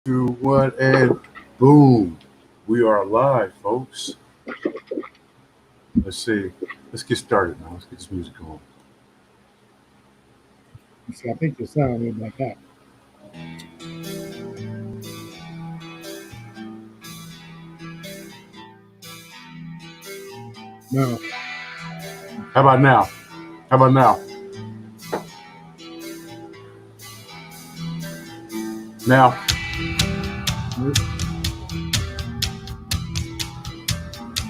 Two, one, and boom. We are live, folks. Let's see. Let's get started now. Let's get this music going. See, I think the sound went like that. No. How about now? How about now? Now.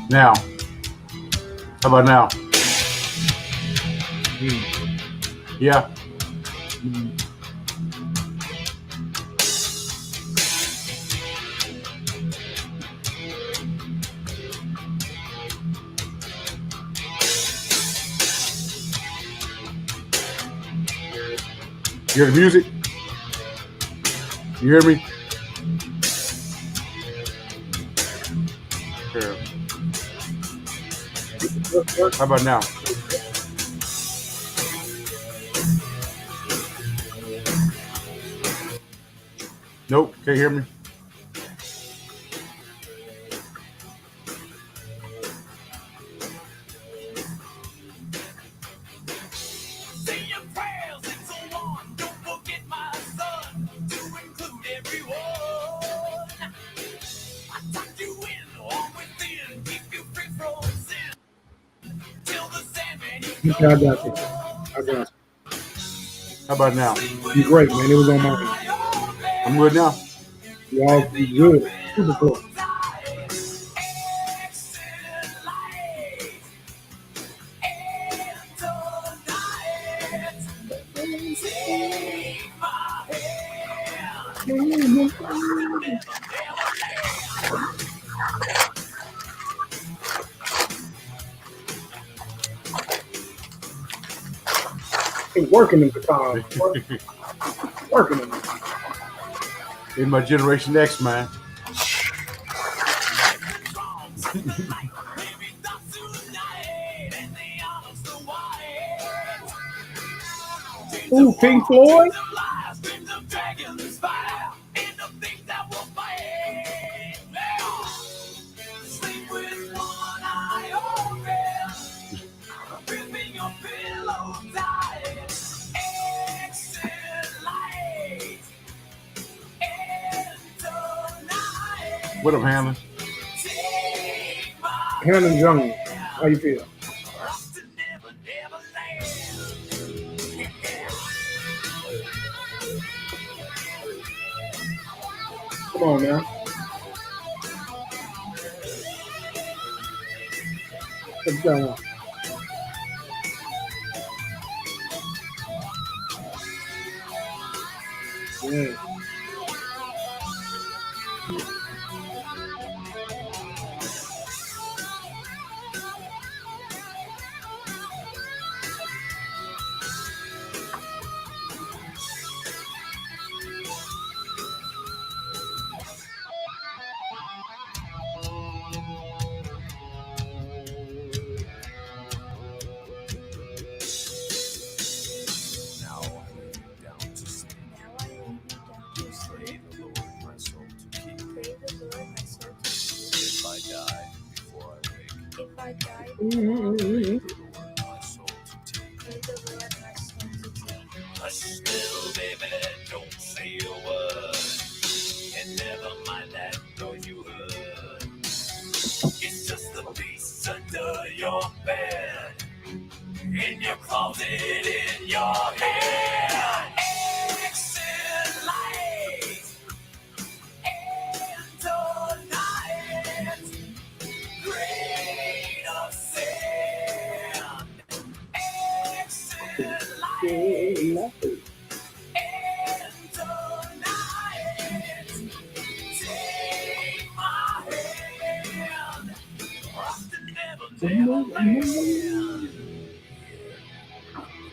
Now. How about now? Yeah. You hear the music? You hear me? Here. How about now? Nope. Can't hear me? Okay, I got you. I got you. How about now? You're great, man. It was on my end. I'm good now. Y'all good. Super cool. Hey, working in the car. Working in the car. In my Generation X, man. Ooh, Pink Floyd. What up, Hannah? Hannah Young. How you feel? Come on now. What's going on? Yeah.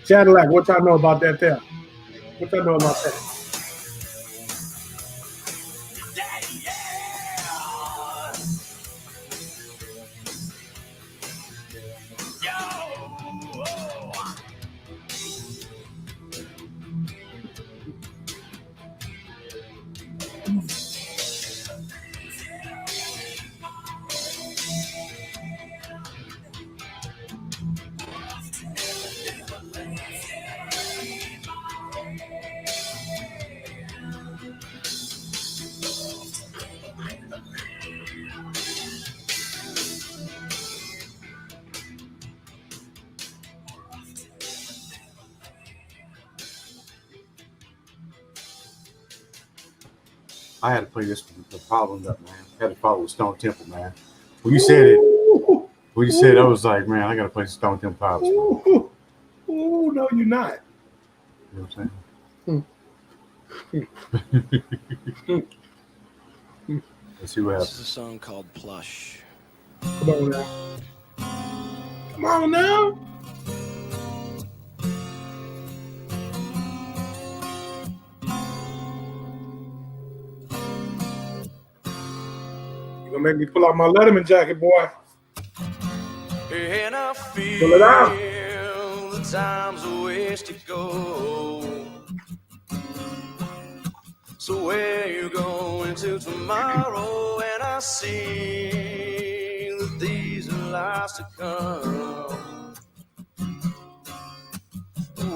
Cadillac, what y'all know about that there? What y'all know about that? I had to play this one, the problem up, man. I had to follow the Stone Temple, man. When you said it, I was like, man, I gotta play Stone Temple Pilots. Man. Ooh, ooh, no, you're not. You know what I'm saying? Let's see what This happens. is a song called Plush. Come on now. Come on now. You gonna make me pull out my Letterman jacket, boy. And I Pull it out. feel the time's a ways to go. So where you going to tomorrow? And I see that these are lies to come.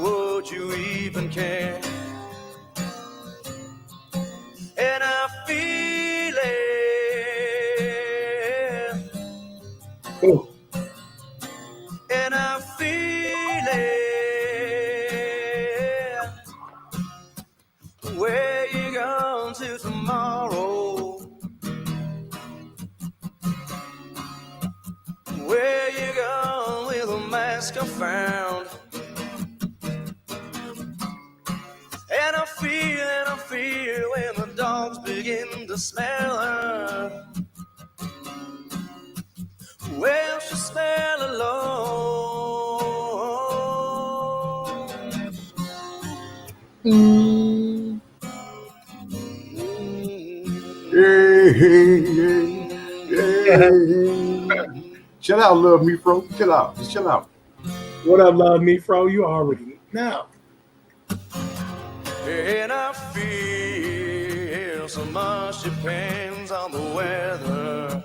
Would you even care? And I feel it. Ooh. And I feel it. Where you going to tomorrow? Where you going with a mask I found? And I feel when the dogs begin to smell her. Well, she smell alone. Hey. Chill out, love me, bro. Chill out. Just chill out. What up, love me, fro? You already know. And I feel so much depends on the weather.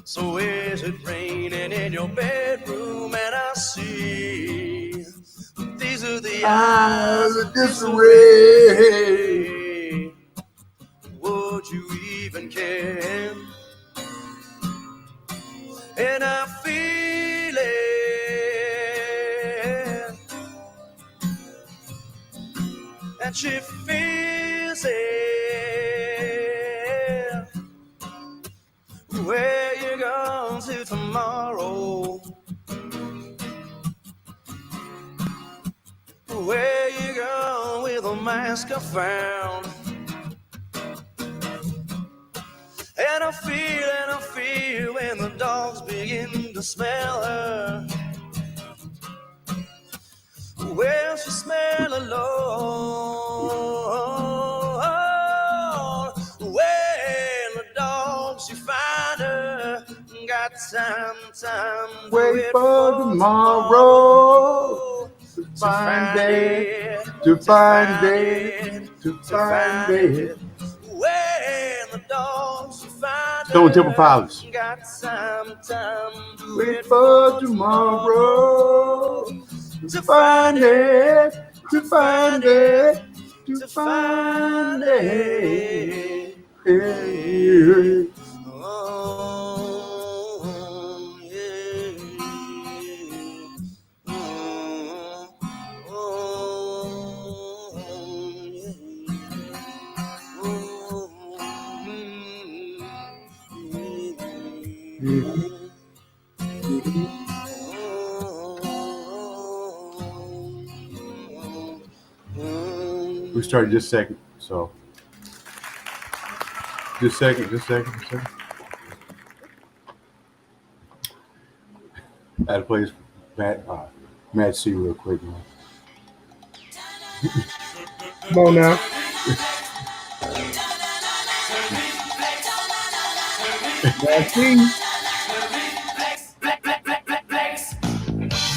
So is it raining in your bedroom? And I see these are the eyes of disarray. Would you even care? And I feel it. And she feels it. Where you going to tomorrow? Where you going with a mask I found? And I feel when the dogs begin to smell her. Well, she smell alone. When the dogs you find her, got time Wait for tomorrow to find it, to find it, to find it. When the dogs you find Stone Temple Pilots. got time to Wait for tomorrow to find it, to find it, to find it. Hey. Oh, yeah. We started just a second, so just a second. I had to play this Mad C real quick, man. Come on now. Let's see.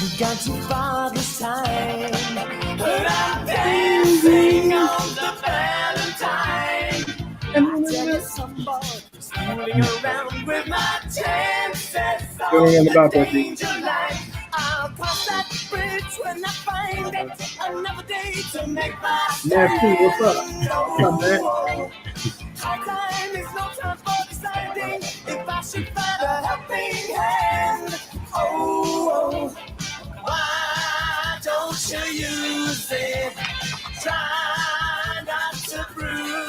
You got too far this time, but I'm dancing on the Valentine. I tell you some boy fooling around with my chances Don't on know the about that, danger line. I'll cross that bridge when I find it. Another day to make my Mad C, what's up? No, What's up, man? our time is no time for deciding if I should find a helping hand. Oh, why don't you use it? Try not to bruise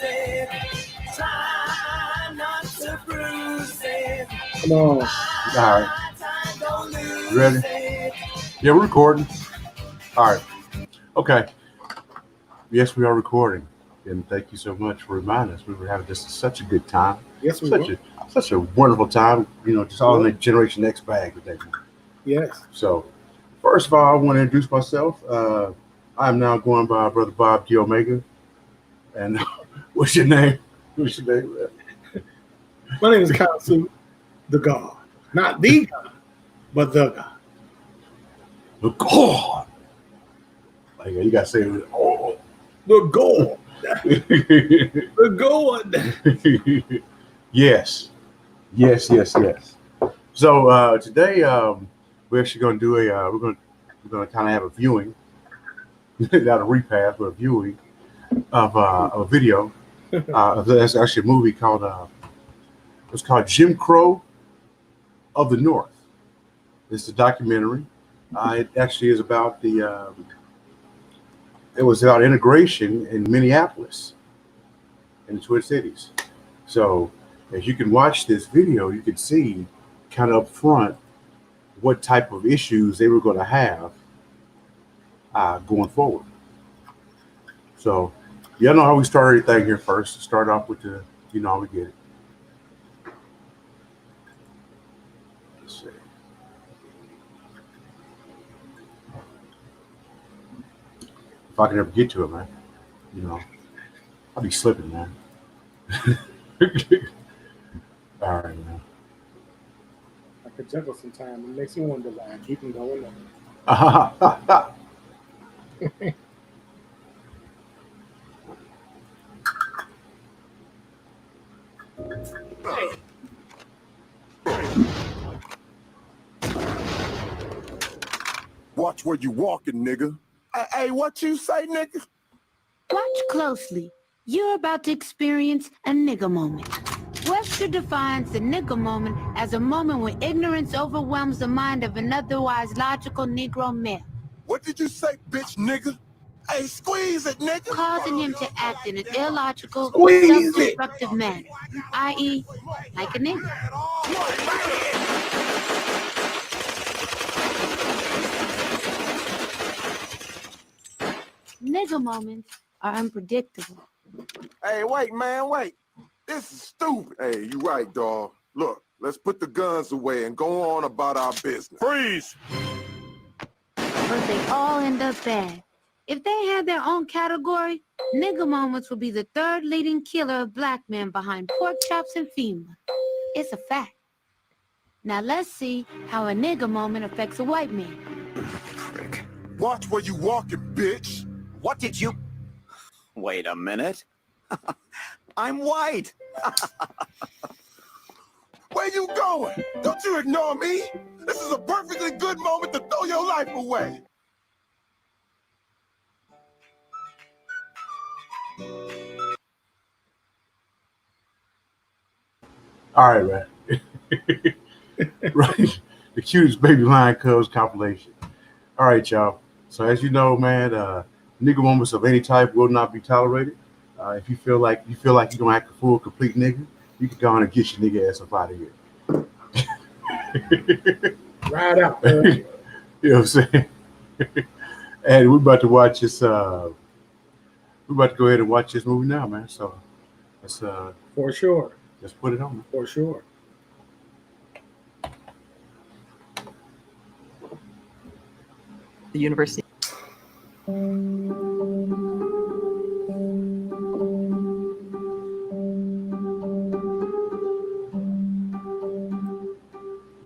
it. Try not to bruise it. Come on. All right. You ready? Yeah, we're recording. All right. Okay. Yes, we are recording. And thank you so much for reminding us. We were having just such a good time. Yes, we Such will. such a wonderful time. You know, just all in the Generation X bag with that. Yes. So, first of all, I want to introduce myself. I'm now going by Brother Bob D. Omega. And what's your name? What's your name? My name is Kansu, the God. Not the God, but the God. The God. Like you gotta say it. Oh. The God. The God. Yes. So today we're actually gonna do we're gonna kind of have a viewing, not a repass, but a viewing of a video. That's actually a movie called it's called Jim Crow of the North. It's a documentary. It actually is about it was about integration in Minneapolis, in the Twin Cities. So as you can watch this video, you can see kind of up front what type of issues they were going to have going forward. So y'all know how we start everything here first. Start off with the, you know how we get it. Let's see. If I can ever get to it, man, you know, I'll be slipping, man. All right, man. I could juggle sometime. It makes me wonder why I keep them going on. Watch where you walking, nigga. Hey, what you say, nigga? Watch closely. You're about to experience a nigga moment. Webster defines the nigga moment as a moment when ignorance overwhelms the mind of an otherwise logical Negro male, What did you say, bitch, nigga? Hey, squeeze it, nigga. causing him to act in an illogical, Squeeze it. self-destructive manner, i.e., like a nigga. Nigga moments are unpredictable. Hey, wait, man, wait. This is stupid. Hey, you right, dawg. Look, let's put the guns away and go on about our business. Freeze! But they all end up bad. If they had their own category, nigga moments would be the third leading killer of black men behind pork chops and FEMA. It's a fact. Now let's see how a nigga moment affects a white man. Prick. Watch where you walking, bitch. What did you... Wait a minute. I'm white. Where you going? Don't you ignore me. This is a perfectly good moment to throw your life away. All right, man. Right. The cutest baby lion cubs compilation. All right, y'all. So as you know, man, nigga moments of any type will not be tolerated. If you feel like you're gonna act a full, complete nigga, you can go on and get your nigga ass up out of here. Ride out, man. You know what I'm saying? And we're about to watch this. We're about to go ahead and watch this movie now, man. So let's For sure. put it on. For sure. The university.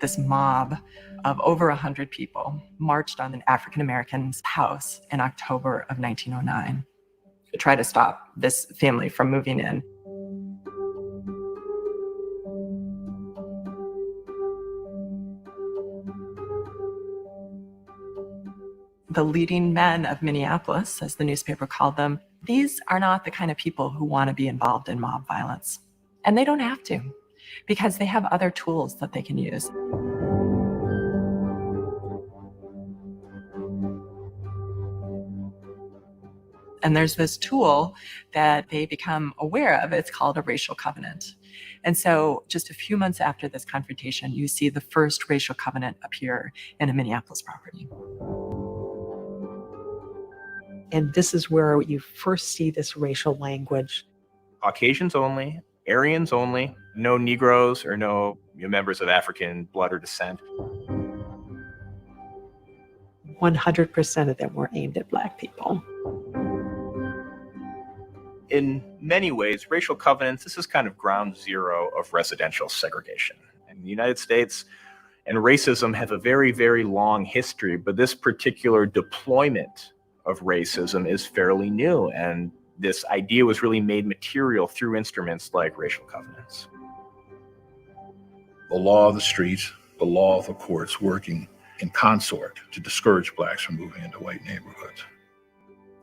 This mob of over 100 people marched on an African-American's house in October of 1909 to try to stop this family from moving in. The leading men of Minneapolis, as the newspaper called them, these are not the kind of people who want to be involved in mob violence. And they don't have to, because they have other tools that they can use. And there's this tool that they become aware of. It's called a racial covenant. And so just a few months after this confrontation, you see the first racial covenant appear in a Minneapolis property. And this is where you first see this racial language. Caucasians only, Aryans only, no Negroes or no members of African blood or descent. 100% of them were aimed at Black people. In many ways, racial covenants, this is kind of ground zero of residential segregation. In the United States, and racism have a very, very long history, but this particular deployment of racism is fairly new. And this idea was really made material through instruments like racial covenants. The law of the streets, the law of the courts working in consort to discourage Blacks from moving into white neighborhoods.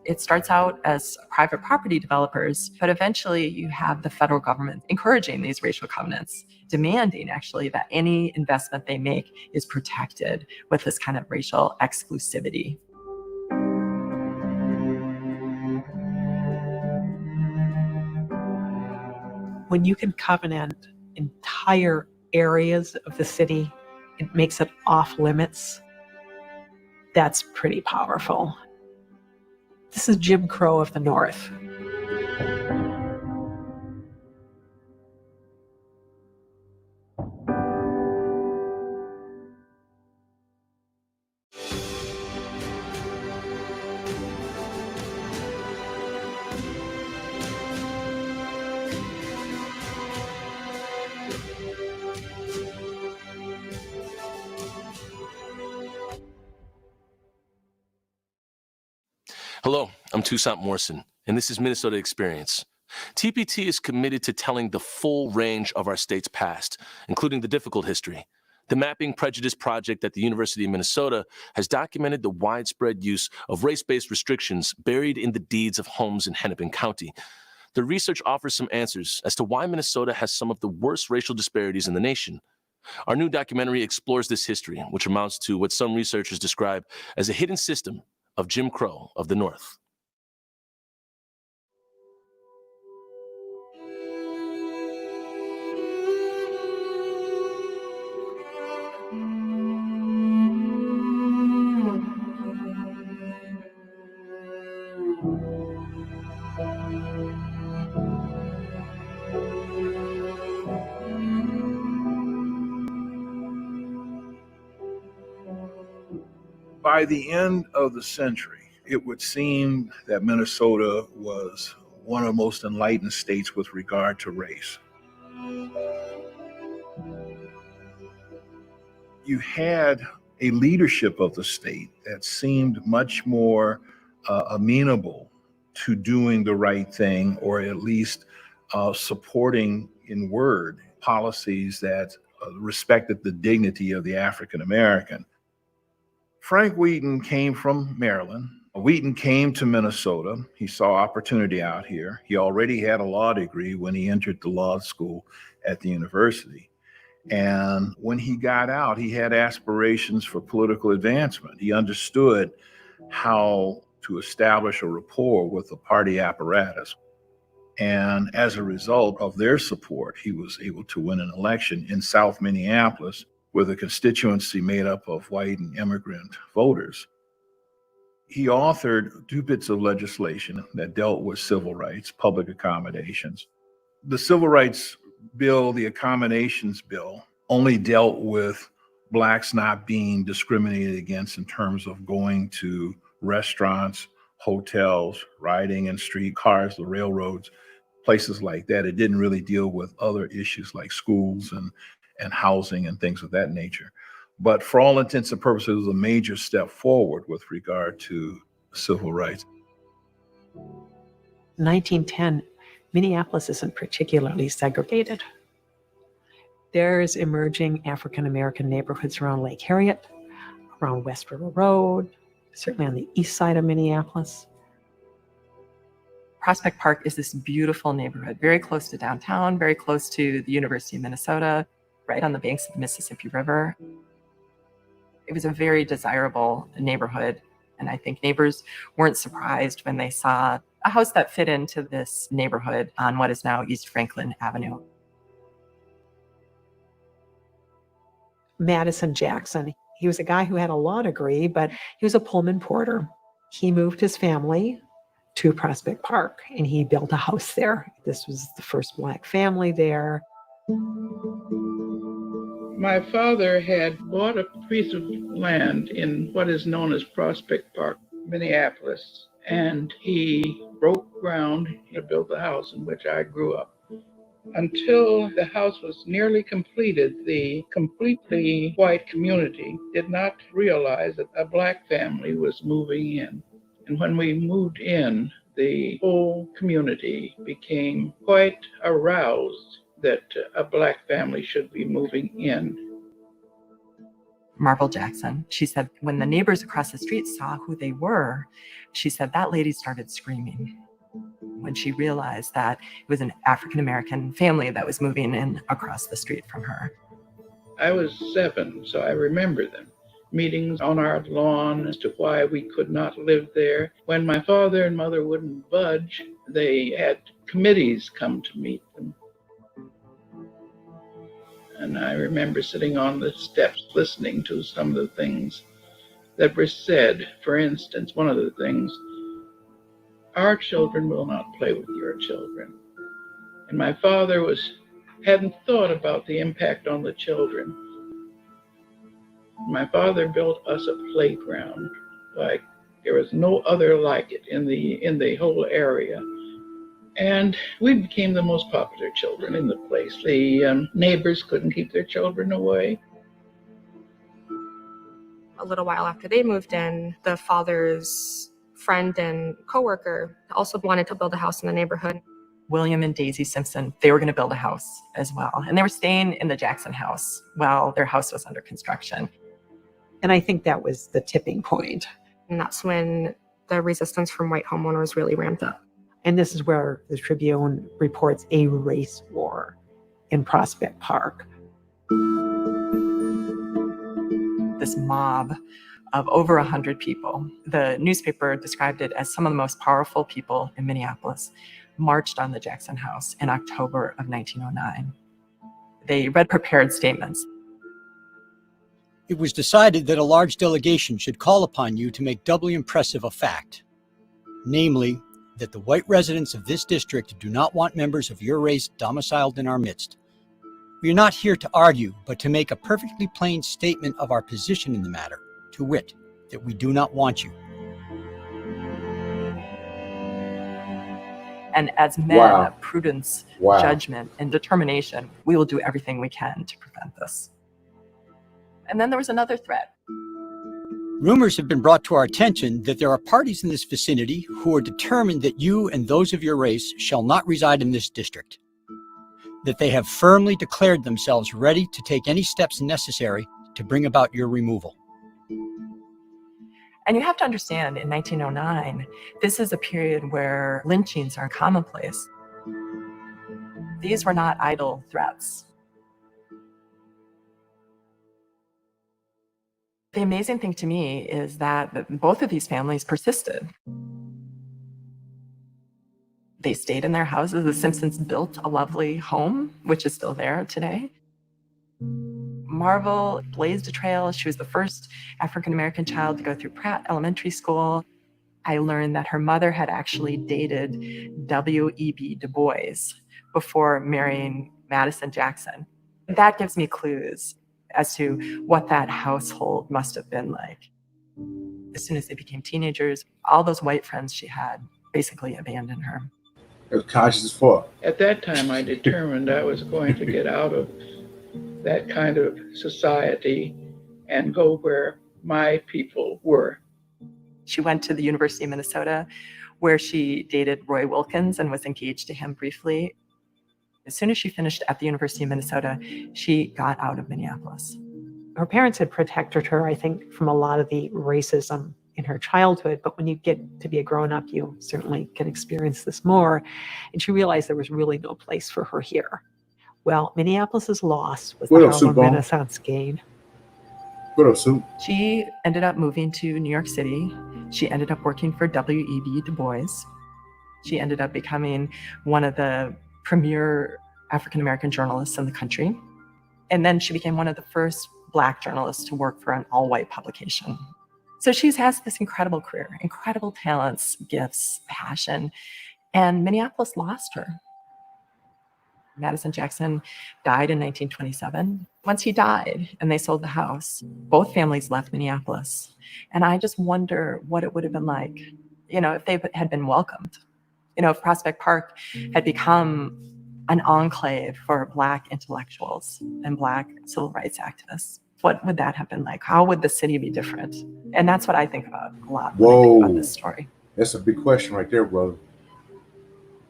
It starts out as private property developers, but eventually you have the federal government encouraging these racial covenants, demanding actually that any investment they make is protected with this kind of racial exclusivity. When you can covenant entire areas of the city, it makes it off limits. That's pretty powerful. This is Jim Crow of the North. Hello, I'm Toussaint Morrison, and this is Minnesota Experience. TPT is committed to telling the full range of our state's past, including the difficult history. The Mapping Prejudice Project at the University of Minnesota has documented the widespread use of race-based restrictions buried in the deeds of homes in Hennepin County. The research offers some answers as to why Minnesota has some of the worst racial disparities in the nation. Our new documentary explores this history, which amounts to what some researchers describe as a hidden system of Jim Crow of the North. By the end of the century, it would seem that Minnesota was one of the most enlightened states with regard to race. You had a leadership of the state that seemed much more amenable to doing the right thing, or at least supporting in word policies that respected the dignity of the African American. Frank Wheaton came from Maryland. Wheaton came to Minnesota. He saw opportunity out here. He already had a law degree when he entered the law school at the university. And when he got out, he had aspirations for political advancement. He understood how to establish a rapport with the party apparatus. And as a result of their support, he was able to win an election in South Minneapolis with a constituency made up of white and immigrant voters. He authored 2 bits of legislation that dealt with civil rights, public accommodations. The Civil Rights Bill, the Accommodations Bill, only dealt with Blacks not being discriminated against in terms of going to restaurants, hotels, riding in streetcars, the railroads, places like that. It didn't really deal with other issues like schools and housing and things of that nature. But for all intents and purposes, it was a major step forward with regard to civil rights. 1910, Minneapolis isn't particularly segregated. There's emerging African-American neighborhoods around Lake Harriet, around West River Road, certainly on the east side of Minneapolis. Prospect Park is this beautiful neighborhood, very close to downtown, very close to the University of Minnesota, right on the banks of the Mississippi River. It was a very desirable neighborhood, and I think neighbors weren't surprised when they saw a house that fit into this neighborhood on what is now East Franklin Avenue. Madison Jackson. He was a guy who had a law degree, but he was a Pullman porter. He moved his family to Prospect Park, and he built a house there. This was the first Black family there. My father had bought a piece of land in what is known as Prospect Park, Minneapolis, and he broke ground to build the house in which I grew up. Until the house was nearly completed, the completely white community did not realize that a Black family was moving in. And when we moved in, the whole community became quite aroused that a Black family should be moving in. Marvel Jackson, she said, when the neighbors across the street saw who they were, she said that lady started screaming when she realized that it was an African-American family that was moving in across the street from her. I was 7, so I remember them. Meetings on our lawn as to why we could not live there. When my father and mother wouldn't budge, they had committees come to meet them. And I remember sitting on the steps listening to some of the things that were said. For instance, one of the things, our children will not play with your children. And my father hadn't thought about the impact on the children. My father built us a playground like there was no other like it in the whole area. And we became the most popular children in the place. The neighbors couldn't keep their children away. A little while after they moved in, the father's friend and coworker also wanted to build a house in the neighborhood. William and Daisy Simpson, they were going to build a house as well. And they were staying in the Jackson house while their house was under construction. And I think that was the tipping point. And that's when the resistance from white homeowners really ramped up. And this is where the Tribune reports a race war in Prospect Park. This mob of over 100 people, the newspaper described it as some of the most powerful people in Minneapolis, marched on the Jackson house in October of 1909. They read prepared statements. It was decided that a large delegation should call upon you to make doubly impressive a fact, namely, that the white residents of this district do not want members of your race domiciled in our midst. We are not here to argue, but to make a perfectly plain statement of our position in the matter, to wit, that we do not want you. And as men of prudence, Wow. judgment, and determination, we will do everything we can to prevent this. And then there was another threat. Rumors have been brought to our attention that there are parties in this vicinity who are determined that you and those of your race shall not reside in this district, that they have firmly declared themselves ready to take any steps necessary to bring about your removal. And you have to understand, in 1909, this is a period where lynchings are commonplace. These were not idle threats. The amazing thing to me is that both of these families persisted. They stayed in their houses. The Simpsons built a lovely home, which is still there today. Marvel blazed a trail. She was the first African-American child to go through Pratt Elementary School. I learned that her mother had actually dated W.E.B. Du Bois before marrying Madison Jackson. That gives me clues as to what that household must have been like. As soon as they became teenagers, all those white friends she had basically abandoned her. It was conscious as fuck. At that time, I determined I was going to get out of that kind of society and go where my people were. She went to the University of Minnesota, where she dated Roy Wilkins and was engaged to him briefly. As soon as she finished at the University of Minnesota, she got out of Minneapolis. Her parents had protected her, I think, from a lot of the racism in her childhood. But when you get to be a grown-up, you certainly can experience this more. And she realized there was really no place for her here. Well, Minneapolis's loss was the Harlem Renaissance gain. What up, Sue? She ended up moving to New York City. She ended up working for W.E.B. Du Bois. She ended up becoming one of the premier African-American journalists in the country. And then she became one of the first Black journalists to work for an all-white publication. So she has this incredible career, incredible talents, gifts, passion, and Minneapolis lost her. Madison Jackson died in 1927. Once he died and they sold the house, both families left Minneapolis. And I just wonder what it would have been like, if they had been welcomed. If Prospect Park had become an enclave for Black intellectuals and Black civil rights activists. What would that have been like? How would the city be different? And that's what I think about a lot when I think about this story. That's a big question right there, brother.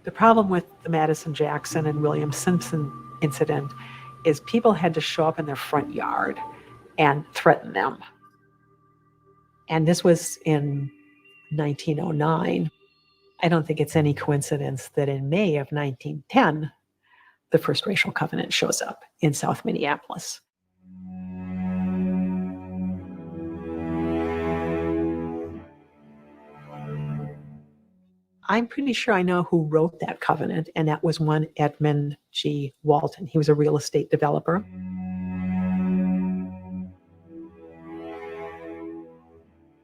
The problem with the Madison Jackson and William Simpson incident is people had to show up in their front yard and threaten them. And this was in 1909. I don't think it's any coincidence that in May of 1910, the first racial covenant shows up in South Minneapolis. I'm pretty sure I know who wrote that covenant, and that was one Edmund G. Walton. He was a real estate developer.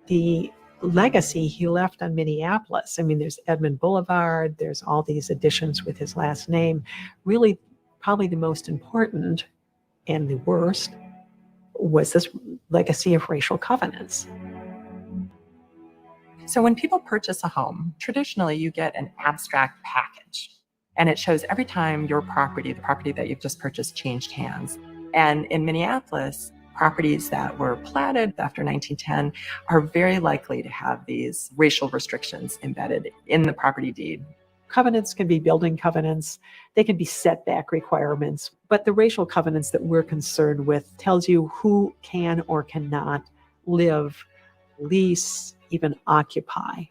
The legacy he left on Minneapolis, there's Edmund Boulevard, there's all these additions with his last name. Really, probably the most important and the worst was this legacy of racial covenants. So when people purchase a home, traditionally you get an abstract package, and it shows every time your property, the property that you've just purchased, changed hands. And in Minneapolis, properties that were platted after 1910 are very likely to have these racial restrictions embedded in the property deed. Covenants can be building covenants, they can be setback requirements, but the racial covenants that we're concerned with tells you who can or cannot live, lease, even occupy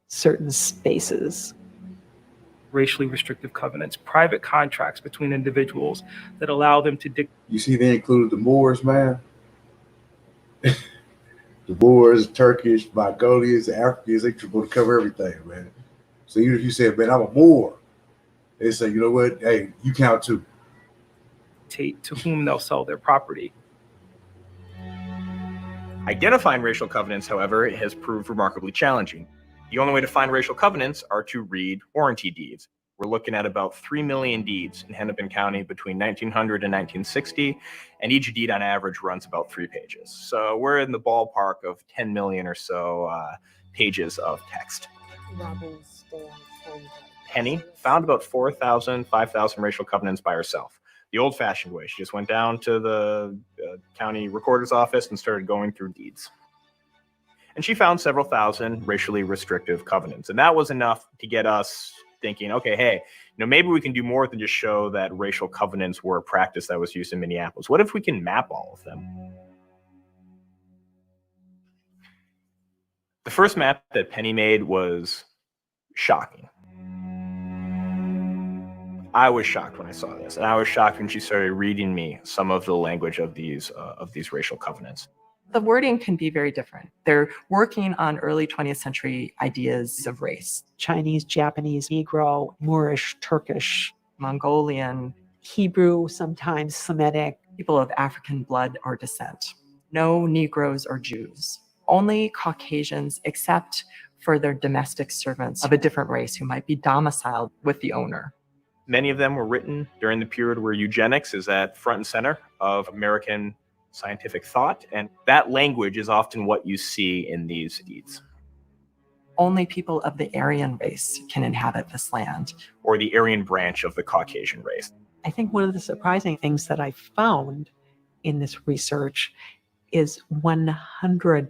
certain spaces. Racially restrictive covenants, private contracts between individuals that allow them to dictate. You see, they included the Moors, man. The Moors, Turkish, Mongolians, Africans, they want to cover everything, man. So even if you say, man, I'm a Moor, they say, you know what? Hey, you count too. To whom they'll sell their property. Identifying racial covenants, however, has proved remarkably challenging. The only way to find racial covenants are to read warranty deeds. We're looking at about 3 million deeds in Hennepin County between 1900 and 1960, and each deed on average runs about 3 pages. So we're in the ballpark of 10 million or so pages of text. Penny found about 4,000, 5,000 racial covenants by herself. The old-fashioned way. She just went down to the county recorder's office and started going through deeds. And she found several thousand racially restrictive covenants. And that was enough to get us thinking, okay, hey, maybe we can do more than just show that racial covenants were a practice that was used in Minneapolis. What if we can map all of them? The first map that Penny made was shocking. I was shocked when I saw this, and I was shocked when she started reading me some of the language of these racial covenants. The wording can be very different. They're working on early 20th century ideas of race. Chinese, Japanese, Negro, Moorish, Turkish, Mongolian, Hebrew, sometimes Semitic. People of African blood or descent. No Negroes or Jews. Only Caucasians, except for their domestic servants of a different race who might be domiciled with the owner. Many of them were written during the period where eugenics is at front and center of American scientific thought, and that language is often what you see in these deeds. Only people of the Aryan race can inhabit this land. Or the Aryan branch of the Caucasian race. I think one of the surprising things that I found in this research is 100%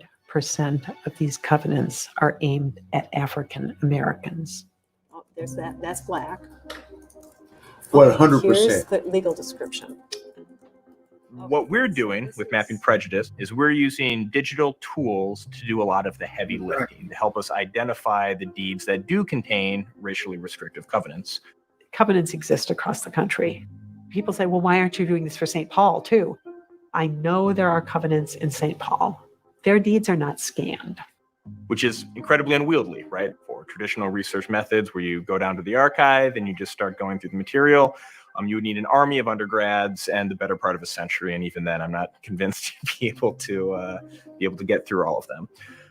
of these covenants are aimed at African Americans. Oh, there's that. That's Black. What, 100%? Here's the legal description. What we're doing with Mapping Prejudice is we're using digital tools to do a lot of the heavy lifting to help us identify the deeds that do contain racially restrictive covenants. Covenants exist across the country. People say, well, why aren't you doing this for St. Paul too? I know there are covenants in St. Paul. Their deeds are not scanned. Which is incredibly unwieldy, right? For or traditional research methods where you go down to the archive and you just start going through the material, you would need an army of undergrads and the better part of a century. And even then, I'm not convinced you'd be able to get through all of them.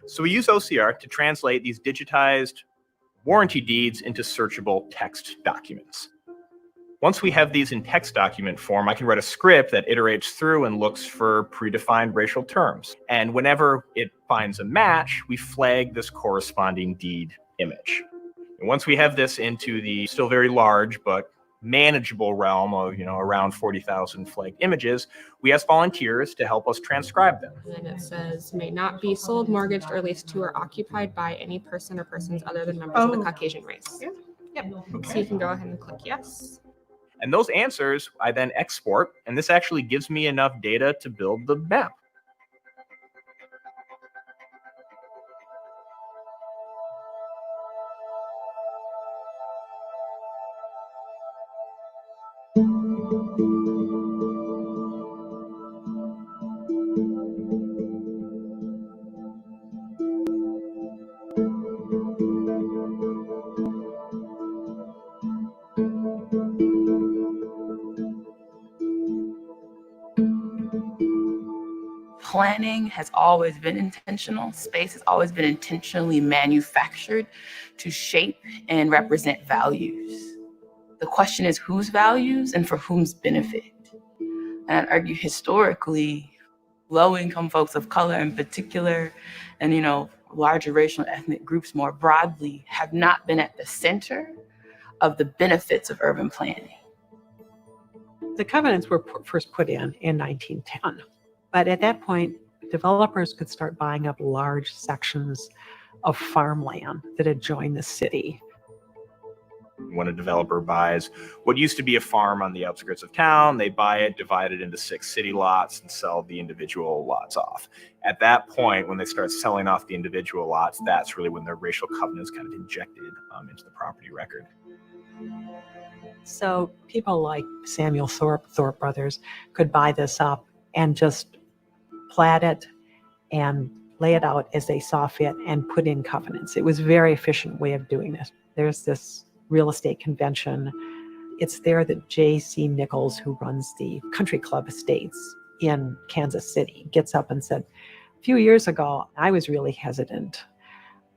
So we use OCR to translate these digitized warranty deeds into searchable text documents. Once we have these in text document form, I can write a script that iterates through and looks for predefined racial terms. And whenever it finds a match, we flag this corresponding deed image. And once we have this into the still very large but manageable realm of, around 40,000 flagged images, we ask volunteers to help us transcribe them. And it says, may not be sold, mortgaged, or leased to or occupied by any person or persons other than members of the Caucasian race. Yep. So you can go ahead and click yes. And those answers I then export, and this actually gives me enough data to build the map. Planning has always been intentional. Space has always been intentionally manufactured to shape and represent values. The question is whose values and for whom's benefit. And I'd argue historically, low-income folks of color in particular, and larger racial and ethnic groups more broadly, have not been at the center of the benefits of urban planning. The covenants were first put in 1910. But at that point, developers could start buying up large sections of farmland that had joined the city. When a developer buys what used to be a farm on the outskirts of town, they buy it, divide it into 6 city lots, and sell the individual lots off. At that point, when they start selling off the individual lots, that's really when the racial covenants kind of injected into the property record. So people like Samuel Thorpe Brothers, could buy this up and just plat it and lay it out as they saw fit and put in covenants. It was a very efficient way of doing this. There's this real estate convention. It's there that J.C. Nichols, who runs the Country Club Estates in Kansas City, gets up and said, a few years ago, I was really hesitant,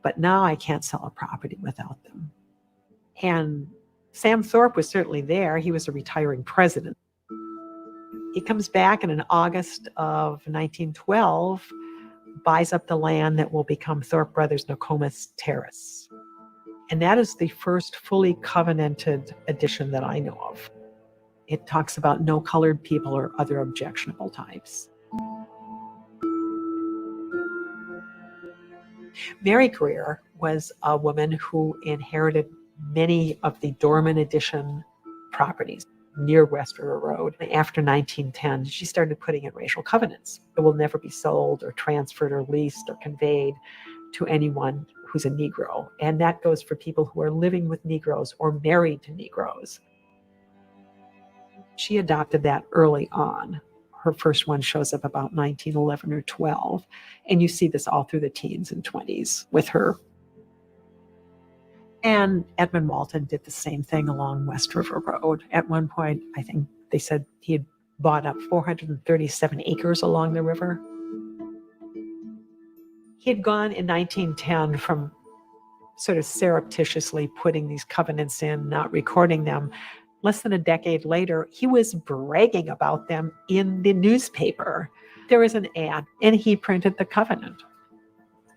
but now I can't sell a property without them. And Sam Thorpe was certainly there. He was a retiring president. He comes back and in August of 1912, buys up the land that will become Thorpe Brothers Nokomis Terrace. And that is the first fully covenanted edition that I know of. It talks about no colored people or other objectionable types. Mary Greer was a woman who inherited many of the Dorman Edition properties near West River Road. After 1910, she started putting in racial covenants. It will never be sold or transferred or leased or conveyed to anyone who's a Negro. And that goes for people who are living with Negroes or married to Negroes. She adopted that early on. Her first one shows up about 1911 or 12. And you see this all through the teens and 20s with her. And Edmund Walton did the same thing along West River Road. At one point, I think they said he had bought up 437 acres along the river. He had gone in 1910 from sort of surreptitiously putting these covenants in, not recording them. Less than a decade later, he was bragging about them in the newspaper. There was an ad, and he printed the covenant,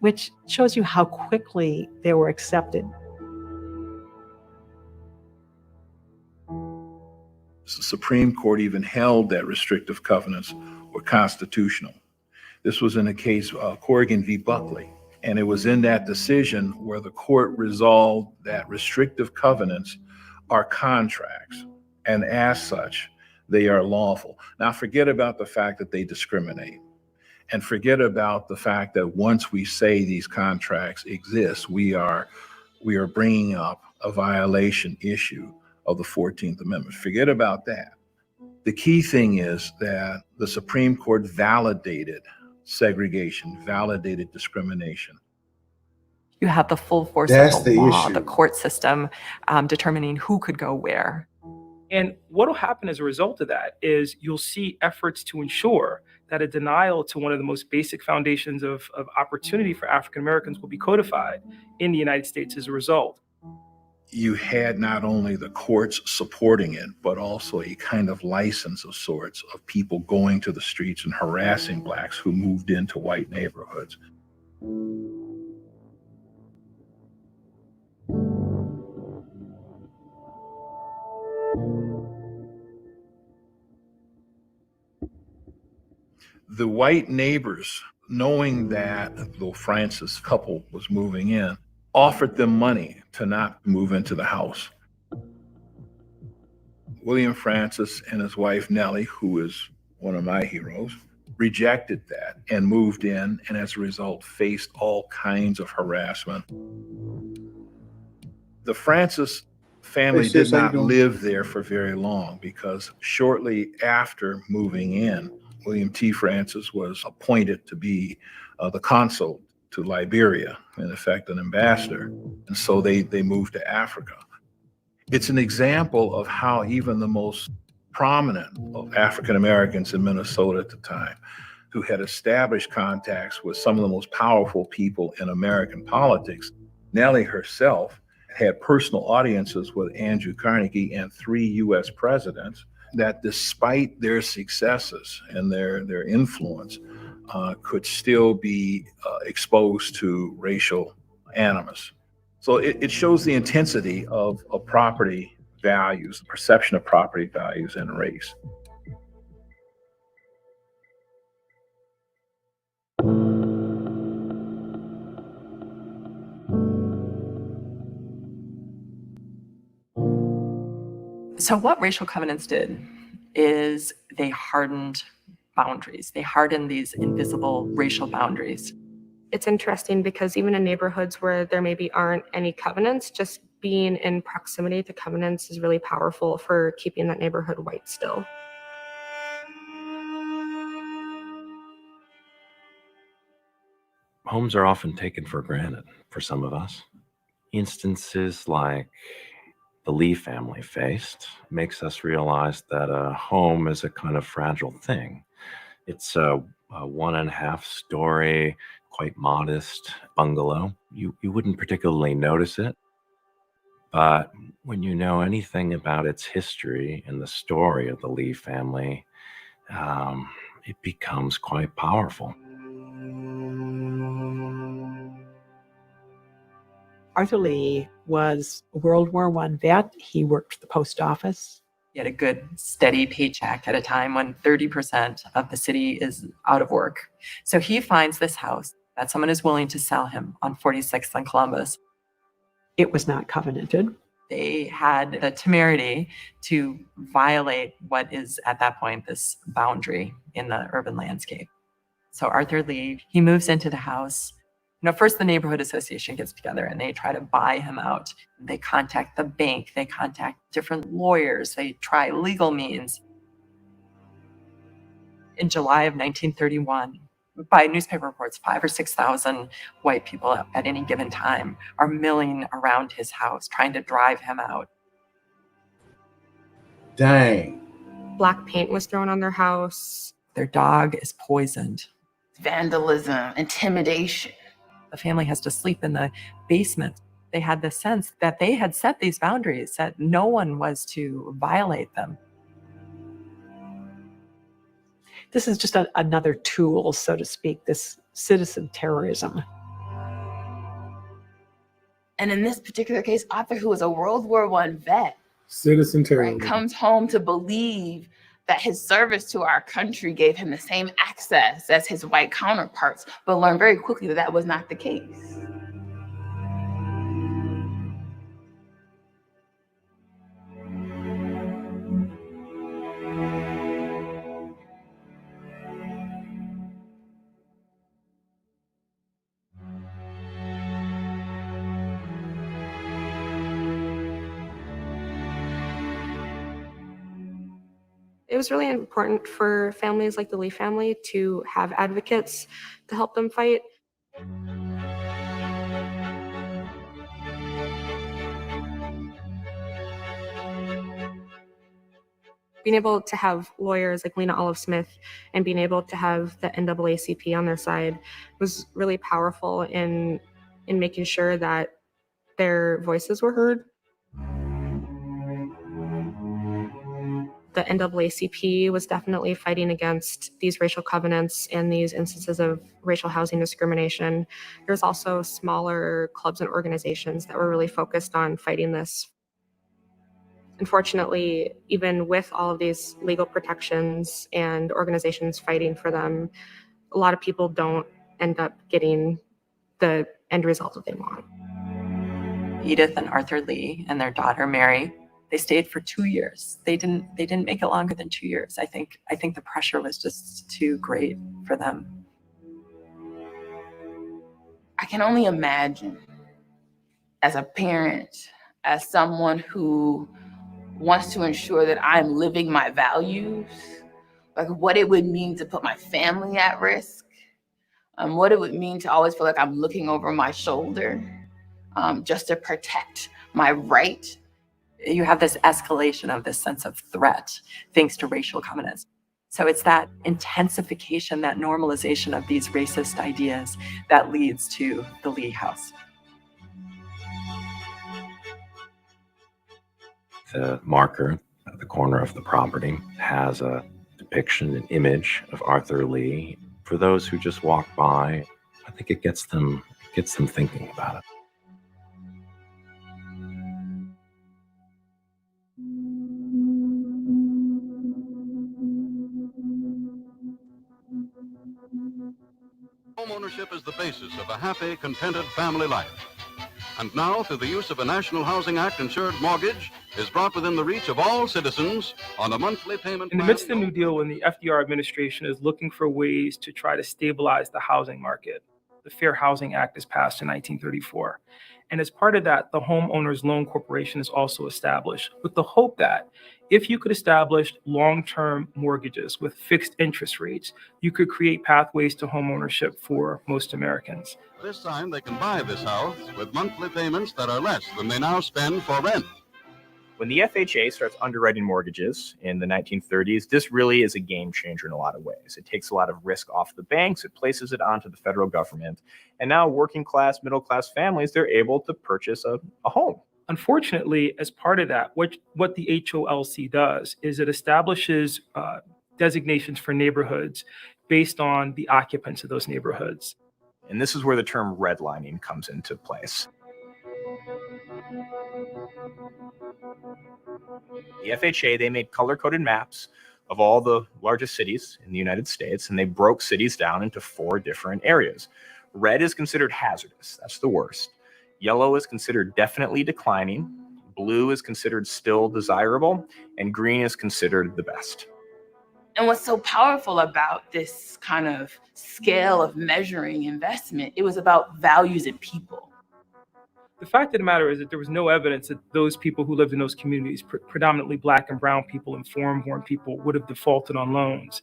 which shows you how quickly they were accepted. The Supreme Court even held that restrictive covenants were constitutional. This was in the case of Corrigan v. Buckley. And it was in that decision where the court resolved that restrictive covenants are contracts, and as such, they are lawful. Now, forget about the fact that they discriminate, and forget about the fact that once we say these contracts exist, we are bringing up a violation issue of the 14th Amendment. Forget about that. The key thing is that the Supreme Court validated segregation, validated discrimination. You have the full force That's of the the law, issue. the court system determining who could go where. And what will happen as a result of that is you'll see efforts to ensure that a denial to one of the most basic foundations of opportunity for African Americans will be codified in the United States as a result. You had not only the courts supporting it, but also a kind of license of sorts of people going to the streets and harassing blacks who moved into white neighborhoods. The white neighbors, knowing that the Francis couple was moving in, offered them money to not move into the house. William Francis and his wife Nellie, who is one of my heroes, rejected that and moved in, and as a result faced all kinds of harassment. The Francis family Hey, did sis, how you not doing? live there for very long because shortly after moving in, William T. Francis was appointed to be the consul to Liberia, in effect an ambassador, and so they moved to Africa. It's an example of how even the most prominent of African Americans in Minnesota at the time, who had established contacts with some of the most powerful people in American politics, Nellie herself had personal audiences with Andrew Carnegie and 3 U.S. presidents, that despite their successes and their influence, could still be exposed to racial animus. So it shows the intensity of property values, the perception of property values and race. So what racial covenants did is they hardened boundaries. They hardened these invisible racial boundaries. It's interesting because even in neighborhoods where there maybe aren't any covenants, just being in proximity to covenants is really powerful for keeping that neighborhood white still. Homes are often taken for granted for some of us. Instances like the Lee family faced makes us realize that a home is a kind of fragile thing. It's a 1.5 story, quite modest bungalow. You wouldn't particularly notice it, but when you know anything about its history and the story of the Lee family, it becomes quite powerful. Arthur Lee was a World War I vet. He worked for the post office. He had a good, steady paycheck at a time when 30% of the city is out of work. So he finds this house that someone is willing to sell him on 46th and Columbus. It was not covenanted. They had the temerity to violate what is at that point this boundary in the urban landscape. So Arthur Lee, he moves into the house. First the neighborhood association gets together and they try to buy him out. They contact the bank, they contact different lawyers, they try legal means. In July of 1931, by newspaper reports, 5,000 or 6,000 white people at any given time are milling around his house, trying to drive him out. Dang. Black paint was thrown on their house. Their dog is poisoned. Vandalism, intimidation. The family has to sleep in the basement. They had the sense that they had set these boundaries, that no one was to violate them. This is just another tool, so to speak, this citizen terrorism. And in this particular case, Arthur, who was a World War I vet, Citizen terrorism. comes home to believe that his service to our country gave him the same access as his white counterparts, but learned very quickly that that was not the case. It was really important for families like the Lee family to have advocates to help them fight. Being able to have lawyers like Lena Olive Smith and being able to have the NAACP on their side was really powerful in making sure that their voices were heard. The NAACP was definitely fighting against these racial covenants and these instances of racial housing discrimination. There's also smaller clubs and organizations that were really focused on fighting this. Unfortunately, even with all of these legal protections and organizations fighting for them, a lot of people don't end up getting the end result that they want. Edith and Arthur Lee and their daughter Mary, they stayed for 2 years. They didn't make it longer than 2 years. I think the pressure was just too great for them. I can only imagine, as a parent, as someone who wants to ensure that I'm living my values, like what it would mean to put my family at risk, what it would mean to always feel like I'm looking over my shoulder, just to protect my right. You have this escalation of this sense of threat thanks to racial covenants. So it's that intensification, that normalization of these racist ideas that leads to the Lee House. The marker at the corner of the property has a depiction, an image of Arthur Lee. For those who just walk by, I think it gets them thinking about it. Homeownership is the basis of a happy, contented family life. And now, through the use of a National Housing Act insured mortgage, is brought within the reach of all citizens on a monthly payment. In the midst of the New Deal, when the FDR administration is looking for ways to try to stabilize the housing market, the Fair Housing Act is passed in 1934. And as part of that, the Homeowners Loan Corporation is also established with the hope that if you could establish long-term mortgages with fixed interest rates, you could create pathways to homeownership for most Americans. This time they can buy this house with monthly payments that are less than they now spend for rent. When the FHA starts underwriting mortgages in the 1930s, this really is a game changer in a lot of ways. It takes a lot of risk off the banks, it places it onto the federal government, and now working class, middle class families, they're able to purchase a home. Unfortunately, as part of that, what the HOLC does is it establishes designations for neighborhoods based on the occupants of those neighborhoods. And this is where the term redlining comes into place. The FHA, they made color-coded maps of all the largest cities in the United States, and they broke cities down into 4 different areas. Red is considered hazardous. That's the worst. Yellow is considered definitely declining. Blue is considered still desirable. And green is considered the best. And what's so powerful about this kind of scale of measuring investment, it was about values and people. The fact of the matter is that there was no evidence that those people who lived in those communities, predominantly Black and brown people and foreign-born people, would have defaulted on loans.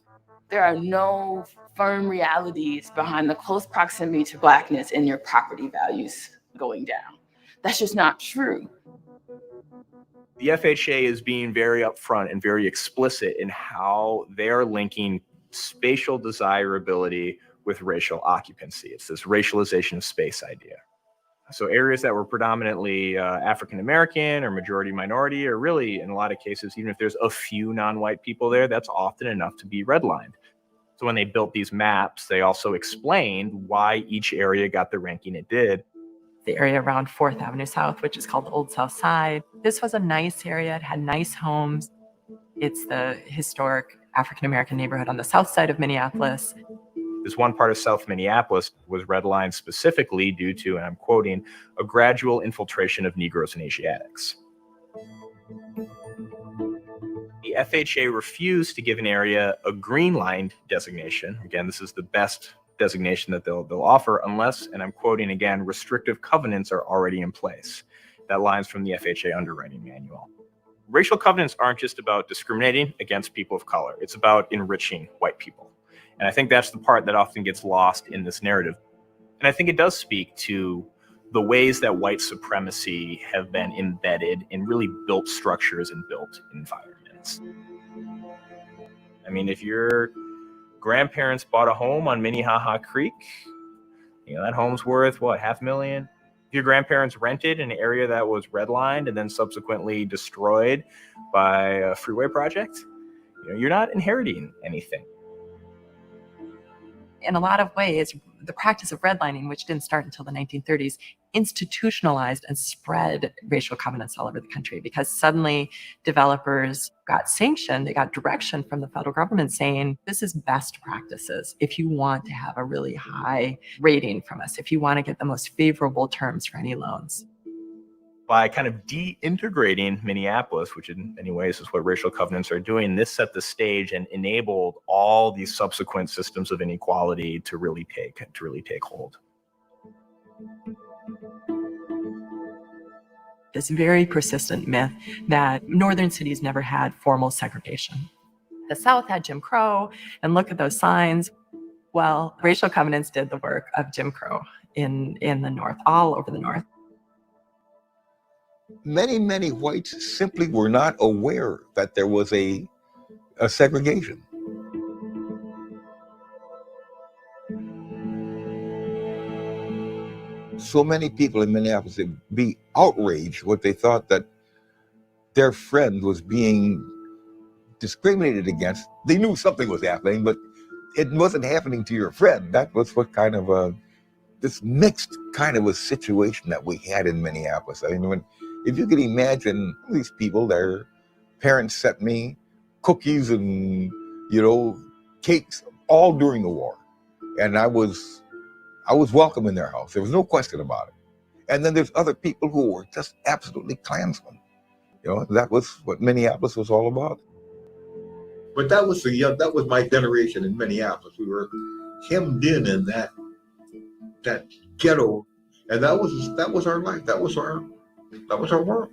There are no firm realities behind the close proximity to Blackness and your property values going down. That's just not true. The FHA is being very upfront and very explicit in how they're linking spatial desirability with racial occupancy. It's this racialization of space idea. So areas that were predominantly African American or majority minority, or really in a lot of cases, even if there's a few non-white people there, that's often enough to be redlined. So when they built these maps, they also explained why each area got the ranking it did. The area around 4th Avenue South, which is called the Old South Side. This was a nice area. It had nice homes. It's the historic African-American neighborhood on the south side of Minneapolis. This one part of South Minneapolis was redlined specifically due to, and I'm quoting, a gradual infiltration of Negroes and Asiatics. The FHA refused to give an area a green-lined designation. Again, this is the best designation that they'll offer unless, and I'm quoting again, restrictive covenants are already in place. That line's from the FHA underwriting manual. Racial covenants aren't just about discriminating against people of color. It's about enriching white people. And I think that's the part that often gets lost in this narrative. And I think it does speak to the ways that white supremacy have been embedded in really built structures and built environments. I mean, if your grandparents bought a home on Minnehaha Creek, that home's worth, what, $500,000? If your grandparents rented an area that was redlined and then subsequently destroyed by a freeway project, you're not inheriting anything. In a lot of ways, the practice of redlining, which didn't start until the 1930s, institutionalized and spread racial covenants all over the country because suddenly developers got sanctioned, they got direction from the federal government saying, this is best practices if you want to have a really high rating from us, if you want to get the most favorable terms for any loans. By kind of de-integrating Minneapolis, which in many ways is what racial covenants are doing, this set the stage and enabled all these subsequent systems of inequality to really take hold. This very persistent myth that northern cities never had formal segregation. The South had Jim Crow, and look at those signs. Well, racial covenants did the work of Jim Crow in the North, all over the North. Many whites simply were not aware that there was a segregation. So many people in Minneapolis would be outraged what they thought that their friend was being discriminated against. They knew something was happening, but it wasn't happening to your friend. That was what kind of this mixed kind of a situation that we had in Minneapolis. I mean, if you could imagine these people, their parents sent me cookies and, cakes all during the war. And I was welcome in their house. There was no question about it. And then there's other people who were just absolutely Klansmen. That was what Minneapolis was all about. But that was my generation in Minneapolis. We were hemmed in that ghetto, and that was our life. That was our world.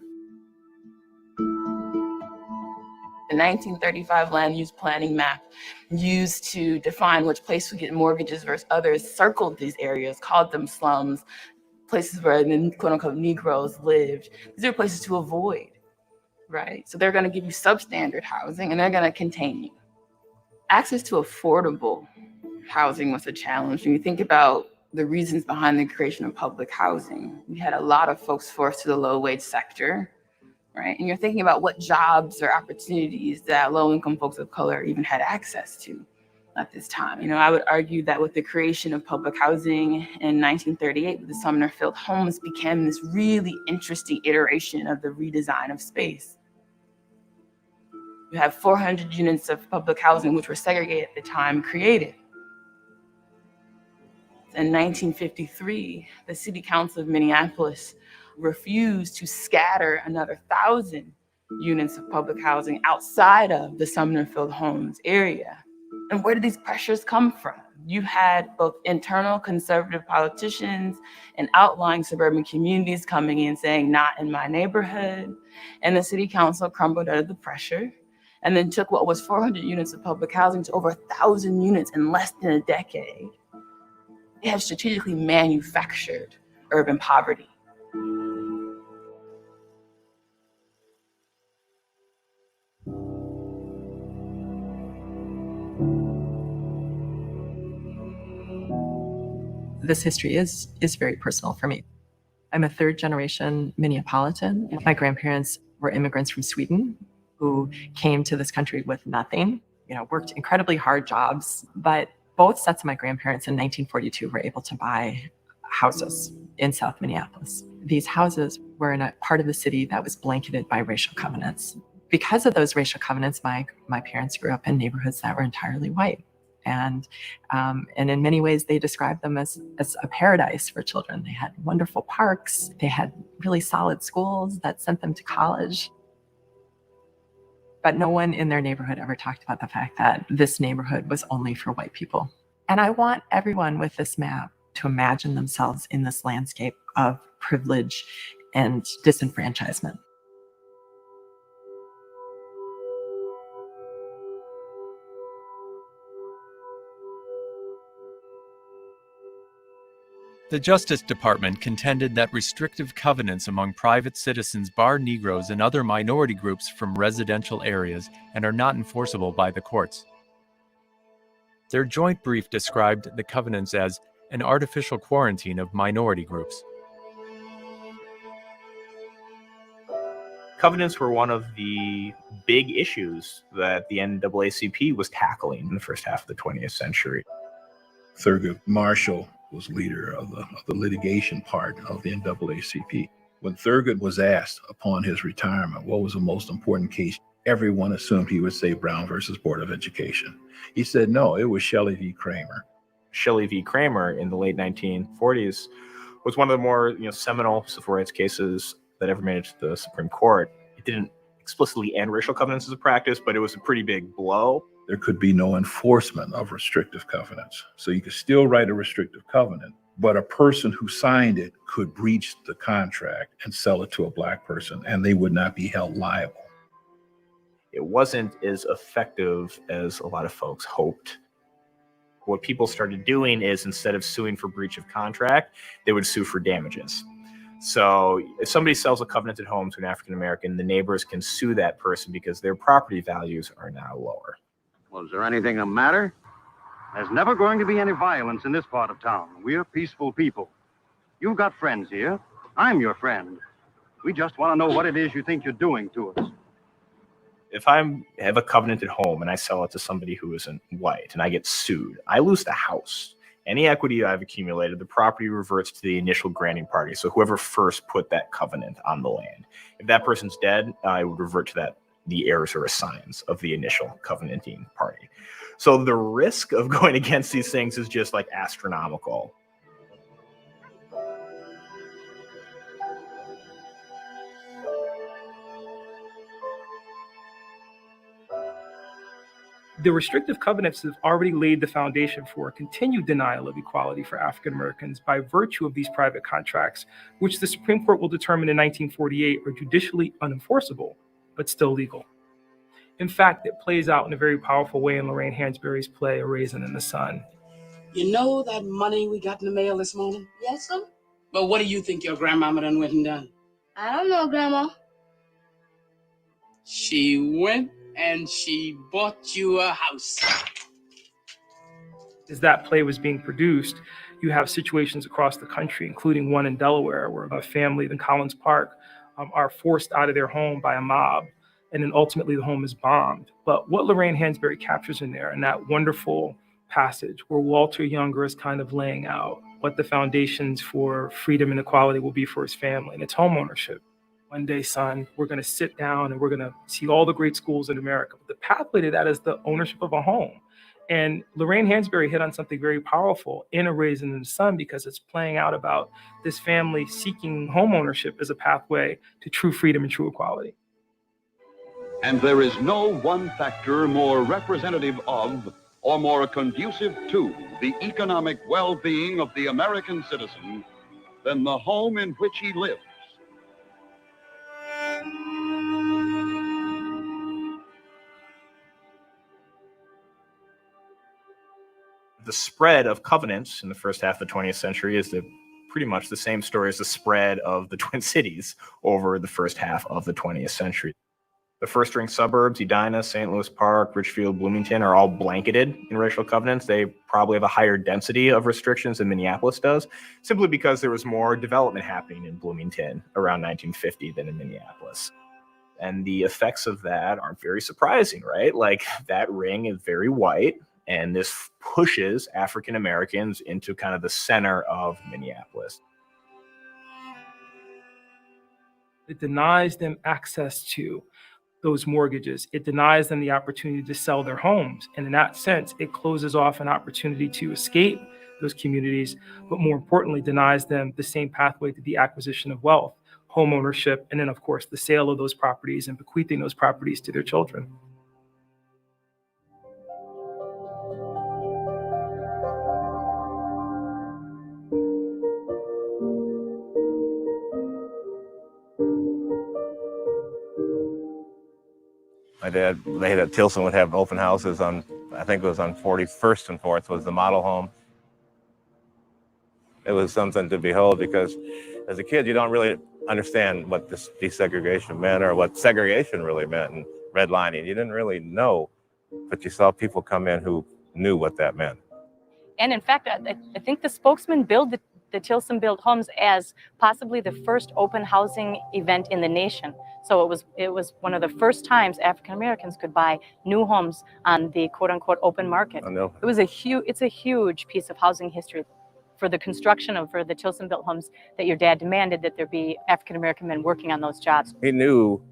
The 1935 land use planning map used to define which place would get mortgages versus others circled these areas, called them slums, places where the quote-unquote Negroes lived. These are places to avoid, right? So they're going to give you substandard housing and they're going to contain you. Access to affordable housing was a challenge. When you think about the reasons behind the creation of public housing, we had a lot of folks forced to the low-wage sector, right? And you're thinking about what jobs or opportunities that low-income folks of color even had access to at this time. I would argue that with the creation of public housing in 1938, the Sumner Field homes became this really interesting iteration of the redesign of space. You have 400 units of public housing, which were segregated at the time, created. In 1953, the City Council of Minneapolis refused to scatter another 1,000 units of public housing outside of the Sumner Field Homes area. And where did these pressures come from? You had both internal conservative politicians and outlying suburban communities coming in saying, not in my neighborhood. And the City Council crumbled under the pressure and then took what was 400 units of public housing to over 1,000 units in less than a decade. They have strategically manufactured urban poverty. This history is very personal for me. I'm a third generation Minneapolitan. My grandparents were immigrants from Sweden who came to this country with nothing, worked incredibly hard jobs, but both sets of my grandparents in 1942 were able to buy houses in South Minneapolis. These houses were in a part of the city that was blanketed by racial covenants. Because of those racial covenants, my parents grew up in neighborhoods that were entirely white. And in many ways, they described them as a paradise for children. They had wonderful parks. They had really solid schools that sent them to college. But no one in their neighborhood ever talked about the fact that this neighborhood was only for white people. And I want everyone with this map to imagine themselves in this landscape of privilege and disenfranchisement. The Justice Department contended that restrictive covenants among private citizens bar Negroes and other minority groups from residential areas and are not enforceable by the courts. Their joint brief described the covenants as an artificial quarantine of minority groups. Covenants were one of the big issues that the NAACP was tackling in the first half of the 20th century. Thurgood Marshall was leader of the litigation part of the NAACP. When Thurgood was asked upon his retirement what was the most important case, everyone assumed he would say Brown versus Board of Education. He said, no, it was Shelley v. Kramer. Shelley v. Kramer in the late 1940s was one of the more seminal civil rights cases that ever made it to the Supreme Court. It didn't explicitly end racial covenants as a practice, but it was a pretty big blow. There could be no enforcement of restrictive covenants. So you could still write a restrictive covenant, but a person who signed it could breach the contract and sell it to a black person, and they would not be held liable. It wasn't as effective as a lot of folks hoped. What people started doing is, instead of suing for breach of contract, they would sue for damages. So if somebody sells a covenanted home to an African American, the neighbors can sue that person because their property values are now lower. Well, is there anything the matter? There's never going to be any violence in this part of town. We're peaceful people. You've got friends here. I'm your friend. We just want to know what it is you think you're doing to us. If I have a covenanted home and I sell it to somebody who isn't white and I get sued, I lose the house. Any equity I've accumulated, the property reverts to the initial granting party. So whoever first put that covenant on the land. If that person's dead, it would revert to the heirs or assigns of the initial covenanting party. So the risk of going against these things is just like astronomical. The restrictive covenants have already laid the foundation for a continued denial of equality for African Americans by virtue of these private contracts, which the Supreme Court will determine in 1948 are judicially unenforceable, but still legal. In fact, it plays out in a very powerful way in Lorraine Hansberry's play, A Raisin in the Sun. You know that money we got in the mail this morning? Yes, sir. But what do you think your grandmama done went and done? I don't know, Grandma. She went and she bought you a house. As that play was being produced, you have situations across the country, including one in Delaware, where a family in Collins Park are forced out of their home by a mob, and then ultimately the home is bombed. But what Lorraine Hansberry captures in there, in that wonderful passage where Walter Younger is kind of laying out what the foundations for freedom and equality will be for his family, and it's home ownership. One day, son, we're going to sit down and we're going to see all the great schools in America. But the pathway to that is the ownership of a home. And Lorraine Hansberry hit on something very powerful in A Raisin in the Sun, because it's playing out about this family seeking home ownership as a pathway to true freedom and true equality. And there is no one factor more representative of or more conducive to the economic well-being of the American citizen than the home in which he lives. The spread of covenants in the first half of the 20th century is pretty much the same story as the spread of the Twin Cities over the first half of the 20th century. The first ring suburbs, Edina, St. Louis Park, Richfield, Bloomington, are all blanketed in racial covenants. They probably have a higher density of restrictions than Minneapolis does, simply because there was more development happening in Bloomington around 1950 than in Minneapolis. And the effects of that aren't very surprising, right? Like, that ring is very white, and this pushes African Americans into kind of the center of Minneapolis. It denies them access to those mortgages. It denies them the opportunity to sell their homes. And in that sense, it closes off an opportunity to escape those communities, but more importantly, denies them the same pathway to the acquisition of wealth, home ownership, and then, of course, the sale of those properties and bequeathing those properties to their children. My dad, at Tilson, would have open houses on, I think it was on 41st and 4th was the model home. It was something to behold, because as a kid, you don't really understand what this desegregation meant or what segregation really meant and redlining. You didn't really know, but you saw people come in who knew what that meant. And in fact, I think the spokesman billed the Tilson Built Homes as possibly the first open housing event in the nation. So it was one of the first times African Americans could buy new homes on the quote unquote open market. I know. It's a huge piece of housing history for the construction of the Tilson Built Homes that your dad demanded that there be African American men working on those jobs. He knew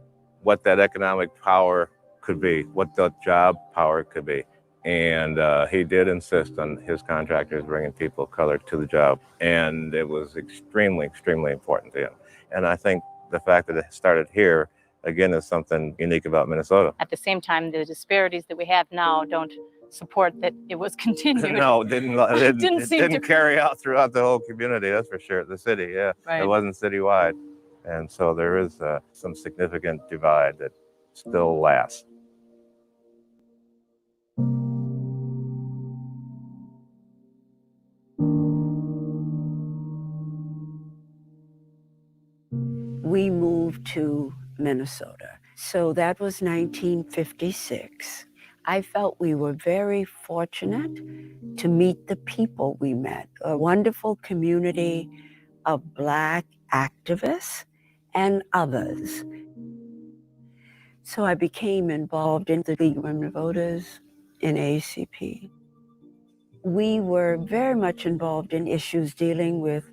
what that economic power could be, what the job power could be. And he did insist on his contractors bringing people of color to the job. And it was extremely, extremely important to him. And I think the fact that it started here, again, is something unique about Minnesota. At the same time, the disparities that we have now don't support that it was continued. No, it didn't to carry out throughout the whole community, that's for sure. The city, yeah. Right. It wasn't citywide. And so there is some significant divide that still lasts. We moved to Minnesota. So that was 1956. I felt we were very fortunate to meet the people we met, a wonderful community of Black activists and others. So I became involved in the League of Women Voters, in ACP. We were very much involved in issues dealing with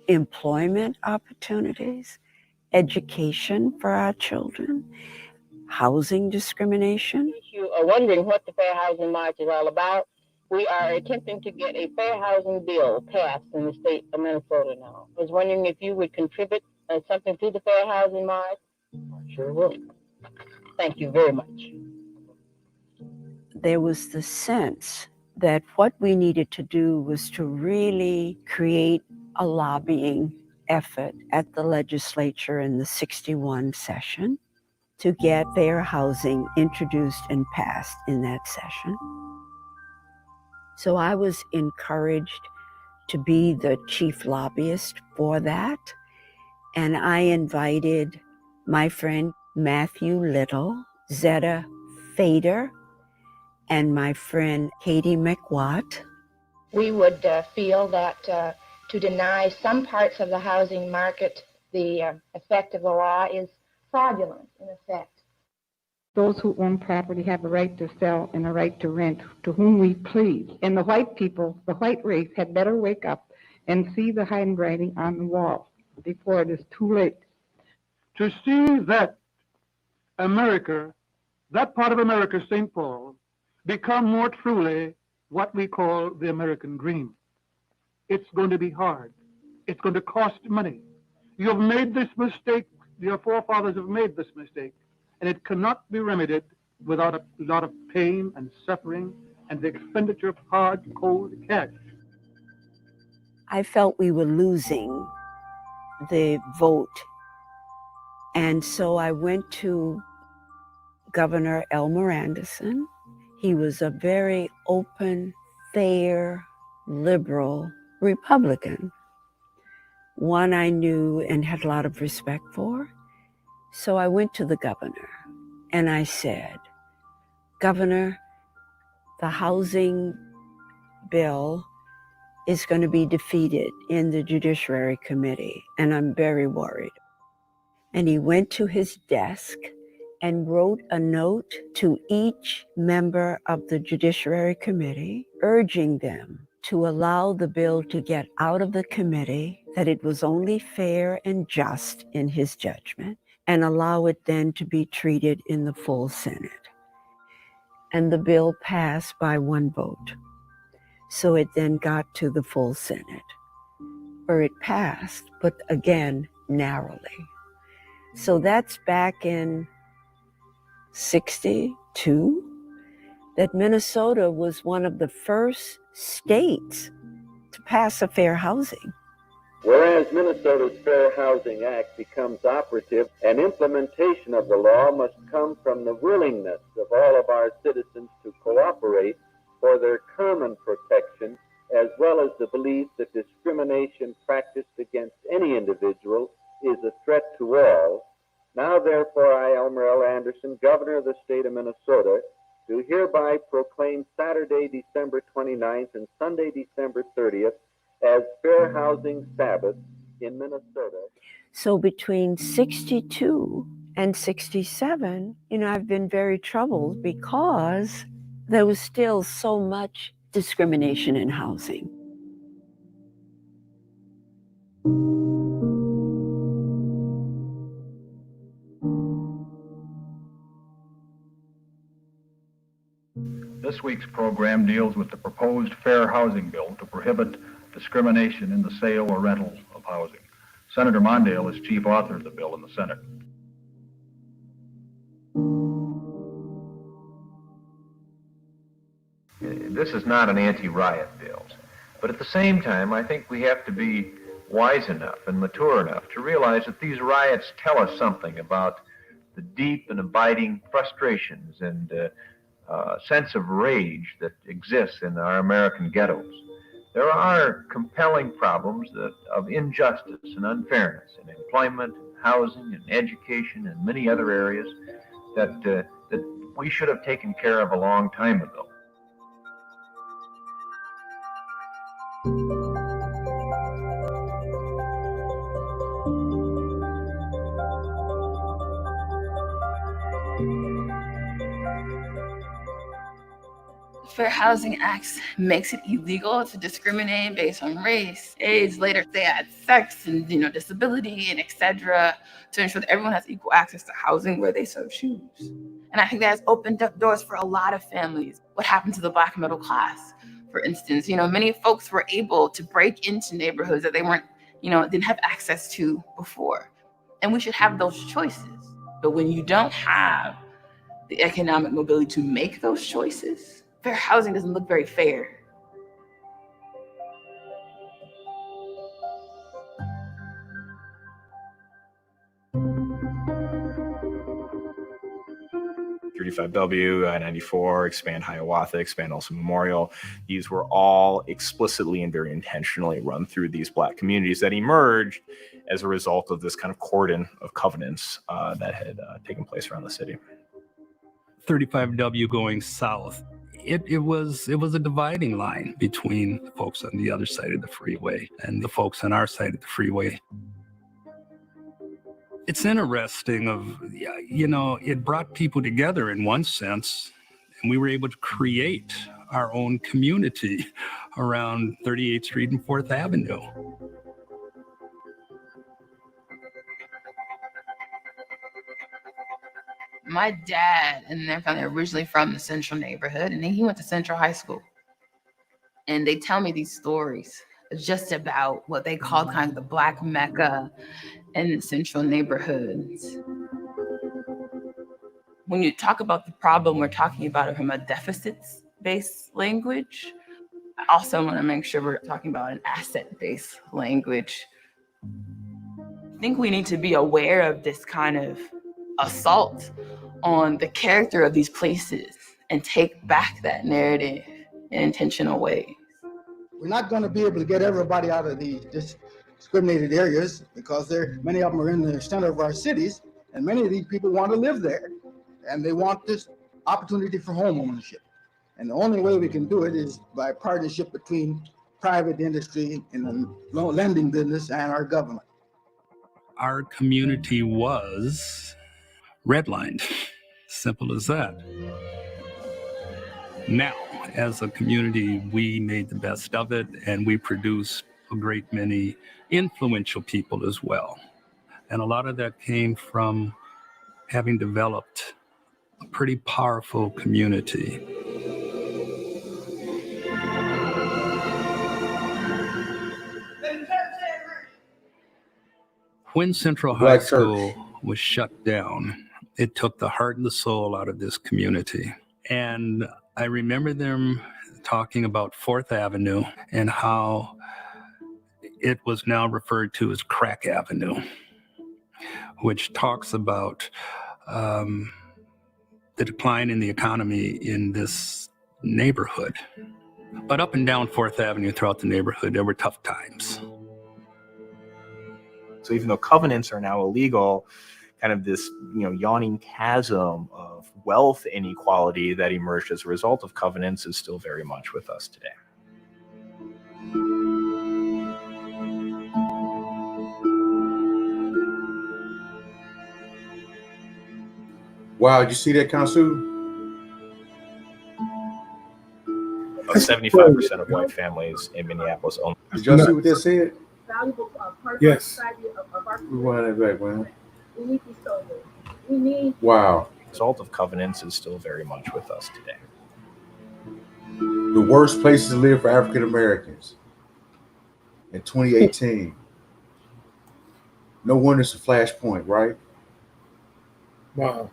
employment opportunities, education for our children, housing discrimination. You are wondering what the Fair Housing March is all about. We are attempting to get a fair housing bill passed in the state of Minnesota now. I was wondering if you would contribute something to the Fair Housing March. I sure will. Thank you very much. There was the sense that what we needed to do was to really create a lobbying effort at the legislature in the 61 session to get fair housing introduced and passed in that session. So I was encouraged to be the chief lobbyist for that. And I invited my friend Matthew Little, Zetta Fader, and my friend Katie McWatt. We would feel that to deny some parts of the housing market the effect of the law is fraudulent in effect. Those who own property have a right to sell and a right to rent to whom we please. And the white people, the white race, had better wake up and see the handwriting on the wall before it is too late. To see that America, that part of America, St. Paul, become more truly what we call the American dream. It's going to be hard. It's going to cost money. You have made this mistake. Your forefathers have made this mistake. And it cannot be remedied without a lot of pain and suffering and the expenditure of hard, cold cash. I felt we were losing the vote. And so I went to Governor Elmer Anderson. He was a very open, fair, liberal Republican, one I knew and had a lot of respect for. So I went to the governor and I said, Governor, the housing bill is going to be defeated in the Judiciary Committee, and I'm very worried. And he went to his desk and wrote a note to each member of the Judiciary Committee, urging them to allow the bill to get out of the committee, that it was only fair and just in his judgment, and allow it then to be treated in the full Senate. And the bill passed by one vote. So it then got to the full Senate, where it passed, but again, narrowly. So that's back in 62, that Minnesota was one of the first states to pass a fair housing. Whereas Minnesota's Fair Housing Act becomes operative, an implementation of the law must come from the willingness of all of our citizens to cooperate for their common protection, as well as the belief that discrimination practiced against any individual is a threat to all. Now, therefore, I, Elmer L. Anderson, Governor of the state of Minnesota, do hereby proclaim Saturday, December 29th and Sunday, December 30th as Fair Housing Sabbath in Minnesota. So between 62 and 67, I've been very troubled because there was still so much discrimination in housing. This week's program deals with the proposed Fair Housing Bill to prohibit discrimination in the sale or rental of housing. Senator Mondale is chief author of the bill in the Senate. This is not an anti-riot bill, but at the same time, I think we have to be wise enough and mature enough to realize that these riots tell us something about the deep and abiding frustrations and sense of rage that exists in our American ghettos. There are compelling problems of injustice and unfairness in employment, housing, and education, and many other areas that we should have taken care of a long time ago. Fair Housing Act makes it illegal to discriminate based on race, age, later they add sex and disability and etc. to ensure that everyone has equal access to housing where they so choose. And I think that has opened up doors for a lot of families. What happened to the Black middle class, for instance? Many folks were able to break into neighborhoods that they weren't, didn't have access to before. And we should have those choices. But when you don't have the economic mobility to make those choices, fair housing doesn't look very fair. .35W, I-94, expand Hiawatha, expand Elsa Memorial. These were all explicitly and very intentionally run through these Black communities that emerged as a result of this kind of cordon of covenants that had taken place around the city. 35W going south. It was a dividing line between the folks on the other side of the freeway and the folks on our side of the freeway. It's interesting it brought people together in one sense, and we were able to create our own community around 38th Street and 4th Avenue. My dad and their family are originally from the Central neighborhood, and he went to Central High School. And they tell me these stories just about what they call kind of the Black Mecca in the Central neighborhoods. When you talk about the problem, we're talking about it from a deficits-based language. I also want to make sure we're talking about an asset-based language. I think we need to be aware of this kind of assault on the character of these places and take back that narrative in intentional ways. We're not going to be able to get everybody out of these discriminated areas because many of them are in the center of our cities, and many of these people want to live there, and they want this opportunity for home ownership. And the only way we can do it is by partnership between private industry and the lending business and our government. Our community was redlined. Simple as that. Now, as a community, we made the best of it, and we produced a great many influential people as well. And a lot of that came from having developed a pretty powerful community. When Central High School was shut down, it took the heart and the soul out of this community. And I remember them talking about 4th Avenue and how it was now referred to as Crack Avenue, which talks about the decline in the economy in this neighborhood. But up and down 4th Avenue throughout the neighborhood, there were tough times. So even though covenants are now illegal, kind of this, yawning chasm of wealth inequality that emerged as a result of covenants is still very much with us today. Wow, did you see that, Kansu? 75% of white families in Minneapolis own. Did y'all see what they said? Yes. We want it back, man. We need these soldiers. We need. Wow. The result of covenants is still very much with us today. The worst places to live for African Americans in 2018. No wonder it's a flashpoint, right? Wow.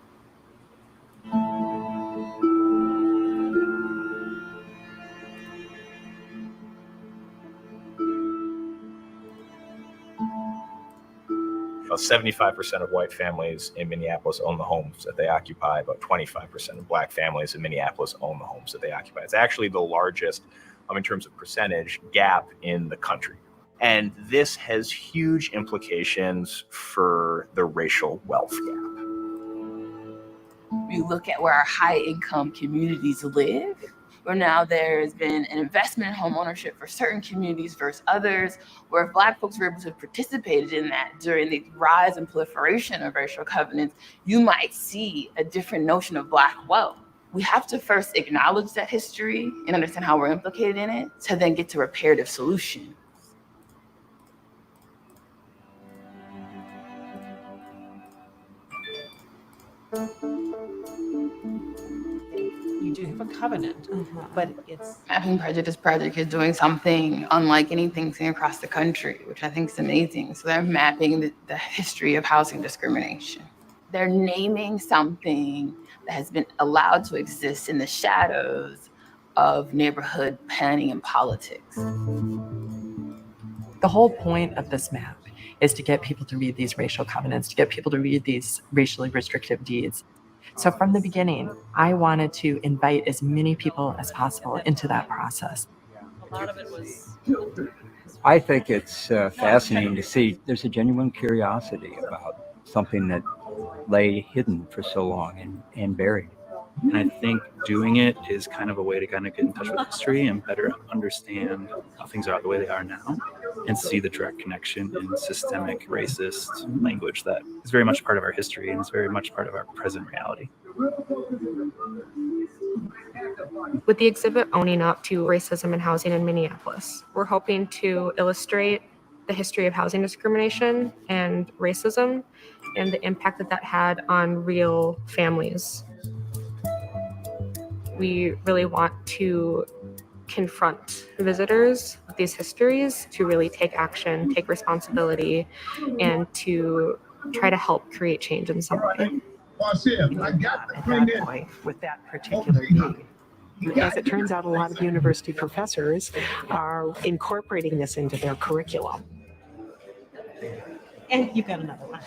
About 75% of white families in Minneapolis own the homes that they occupy. About 25% of black families in Minneapolis own the homes that they occupy. It's actually the largest, in terms of percentage, gap in the country. And this has huge implications for the racial wealth gap. We look at where our high-income communities live, where now there's been an investment in home ownership for certain communities versus others, where if Black folks were able to have participated in that during the rise and proliferation of racial covenants, you might see a different notion of Black wealth. We have to first acknowledge that history and understand how we're implicated in it to then get to reparative solutions. You do have a covenant, but it's... Mapping Prejudice Project is doing something unlike anything seen across the country, which I think is amazing. So they're mapping the history of housing discrimination. They're naming something that has been allowed to exist in the shadows of neighborhood planning and politics. The whole point of this map is to get people to read these racial covenants, to get people to read these racially restrictive deeds. So from the beginning, I wanted to invite as many people as possible into that process. A lot of it was... I think it's fascinating to see there's a genuine curiosity about something that lay hidden for so long and buried. And I think doing it is kind of a way to kind of get in touch with history and better understand how things are the way they are now and see the direct connection in systemic racist language that is very much part of our history and is very much part of our present reality. With the exhibit Owning Up to Racism and Housing in Minneapolis, we're hoping to illustrate the history of housing discrimination and racism and the impact that that had on real families. We really want to confront visitors with these histories, to really take action, take responsibility, and to try to help create change in some way. At that point, with that particular need. As it turns out, a lot of university professors are incorporating this into their curriculum. And you've got another one.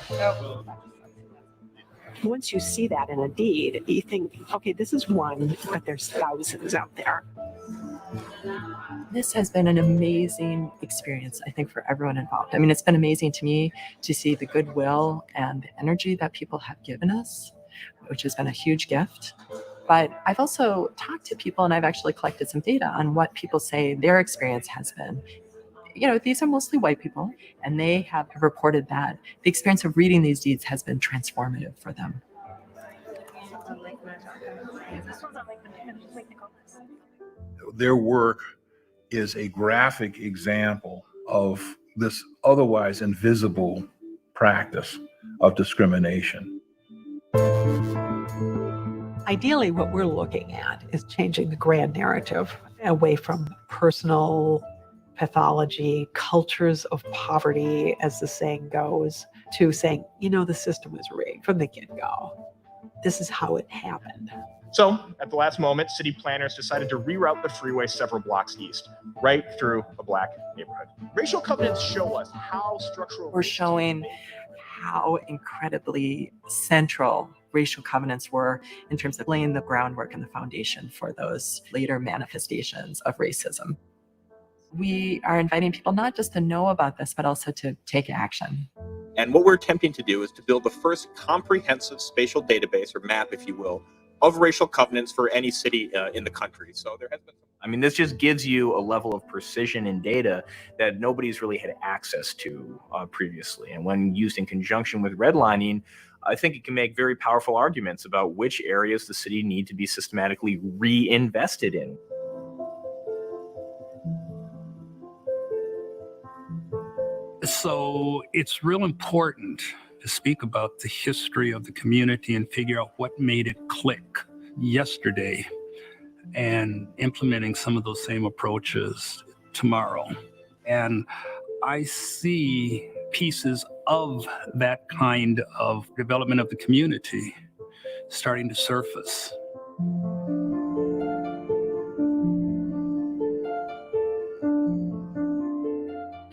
Once you see that in a deed, you think, okay, this is one, but there's thousands out there. This has been an amazing experience, I think, for everyone involved. I mean, it's been amazing to me to see the goodwill and the energy that people have given us, which has been a huge gift. But I've also talked to people, and I've actually collected some data on what people say their experience has been. You know, these are mostly white people, and they have reported that the experience of reading these deeds has been transformative for them. Their work is a graphic example of this otherwise invisible practice of discrimination. Ideally, what we're looking at is changing the grand narrative away from personal pathology, cultures of poverty, as the saying goes, to saying, you know, the system was rigged from the get-go. This is how it happened. So, at the last moment, city planners decided to reroute the freeway several blocks east, right through a Black neighborhood. Racial covenants show us how structural... We're showing how incredibly central racial covenants were in terms of laying the groundwork and the foundation for those later manifestations of racism. We are inviting people not just to know about this, but also to take action. And what we're attempting to do is to build the first comprehensive spatial database, or map, if you will, of racial covenants for any city in the country. So there has been. I mean, this just gives you a level of precision in data that nobody's really had access to previously. And when used in conjunction with redlining, I think it can make very powerful arguments about which areas the city need to be systematically reinvested in. So it's real important to speak about the history of the community and figure out what made it click yesterday and implementing some of those same approaches tomorrow. And I see pieces of that kind of development of the community starting to surface.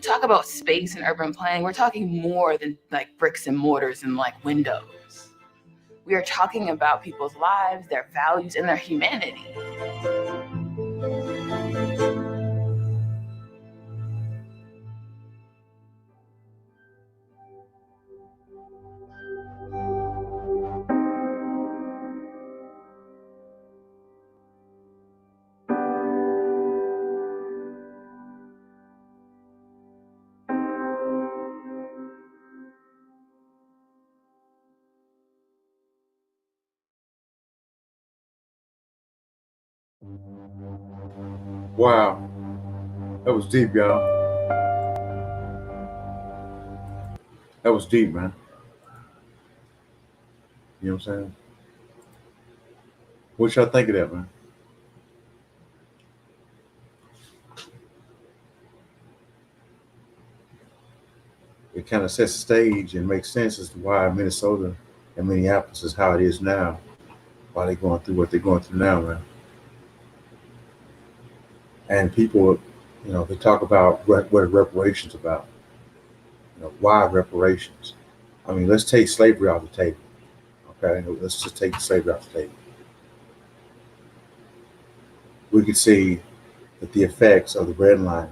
Talk about space and urban planning, we're talking more than like bricks and mortars and like windows. We are talking about people's lives, their values, and their humanity. Wow. That was deep, y'all. That was deep, man. You know what I'm saying? What y'all think of that, man? It kind of sets the stage and makes sense as to why Minnesota and Minneapolis is how it is now, why they're going through what they're going through now, man. And people, you know, they talk about what are reparations about. You know, why reparations? I mean, let's take slavery off the table. Okay, let's just take slavery off the table. We could see that the effects of the redlining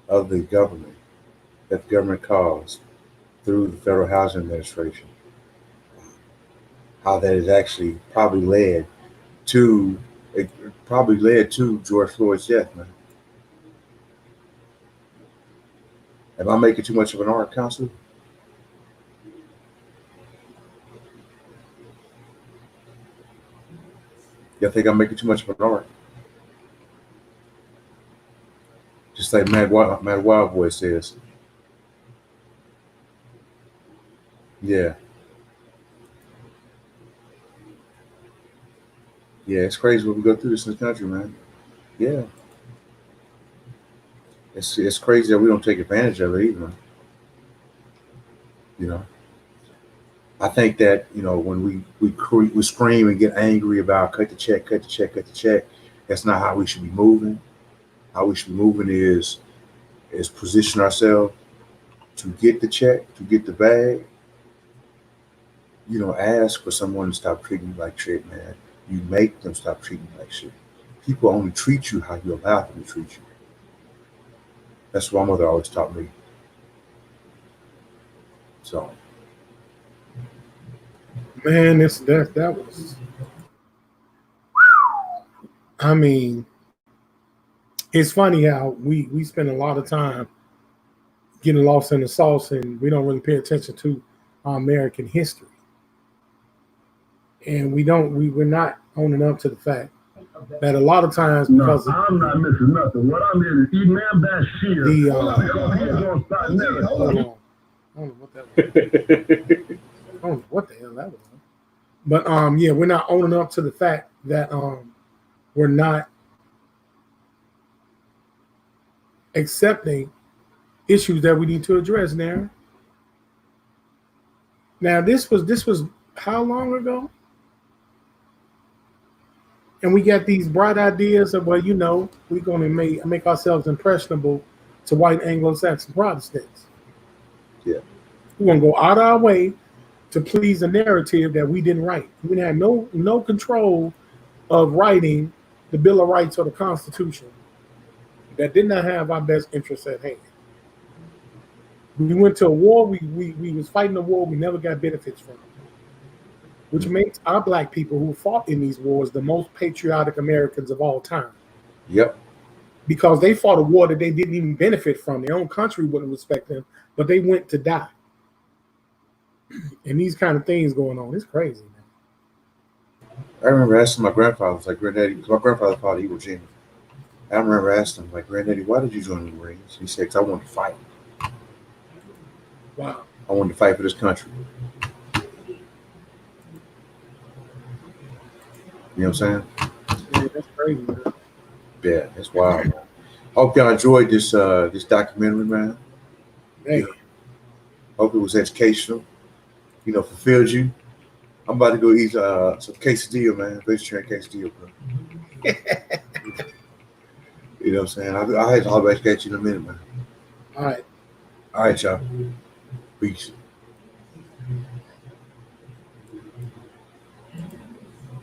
of the government, that the government caused through the Federal Housing Administration, how that has actually probably led to George Floyd's death, man. Am I making too much of an art, Counselor? Y'all think I'm making too much of an art? Just like Mad Wild Boy says. Yeah. Yeah, it's crazy when we go through this in the country, man. Yeah. It's crazy that we don't take advantage of it either. You know, I think that, you know, when we scream and get angry about cut the check, that's not how we should be moving. How we should be moving is position ourselves to get the check, to get the bag. You know, ask for someone to stop treating you like shit, man. You make them stop treating you like shit. People only treat you how you allow them to treat you. That's what my mother always taught me. So, man, that was. I mean, it's funny how we spend a lot of time getting lost in the sauce, and we don't really pay attention to our American history, and we're not owning up to the fact that a lot of times, because I'm not missing nothing. What I'm here is Imam Bashir. Hold on. I don't know what the hell that was. But yeah, we're not owning up to the fact that we're not accepting issues that we need to address now. Now this was how long ago? And we got these bright ideas of, well, you know, we're going to make ourselves impressionable to white Anglo-Saxon Protestants. Yeah. We're going to go out of our way to please a narrative that we didn't write. We had no control of writing the Bill of Rights or the Constitution that did not have our best interests at hand. We went to a war. We was fighting a war we never got benefits from, which makes our black people who fought in these wars the most patriotic Americans of all time. Yep. Because they fought a war that they didn't even benefit from. Their own country wouldn't respect them, but they went to die. And these kind of things going on, it's crazy, man. I remember asking my grandfather, I was like, Granddaddy, because my grandfather fought Iwo Jima. I remember asking him, like, Granddaddy, why did you join the Marines? He said, because I wanted to fight. Wow. I wanted to fight for this country. You know what I'm saying? Yeah, that's crazy, man. Yeah, that's wild, man. Hope y'all enjoyed this this documentary, man. Hey. Hope it was educational. You know, fulfilled you. I'm about to go eat some quesadilla, man. Vegetarian quesadilla, bro. You know what I'm saying? I'll have to holler back at you in a minute, man. All right. All right, y'all. Peace.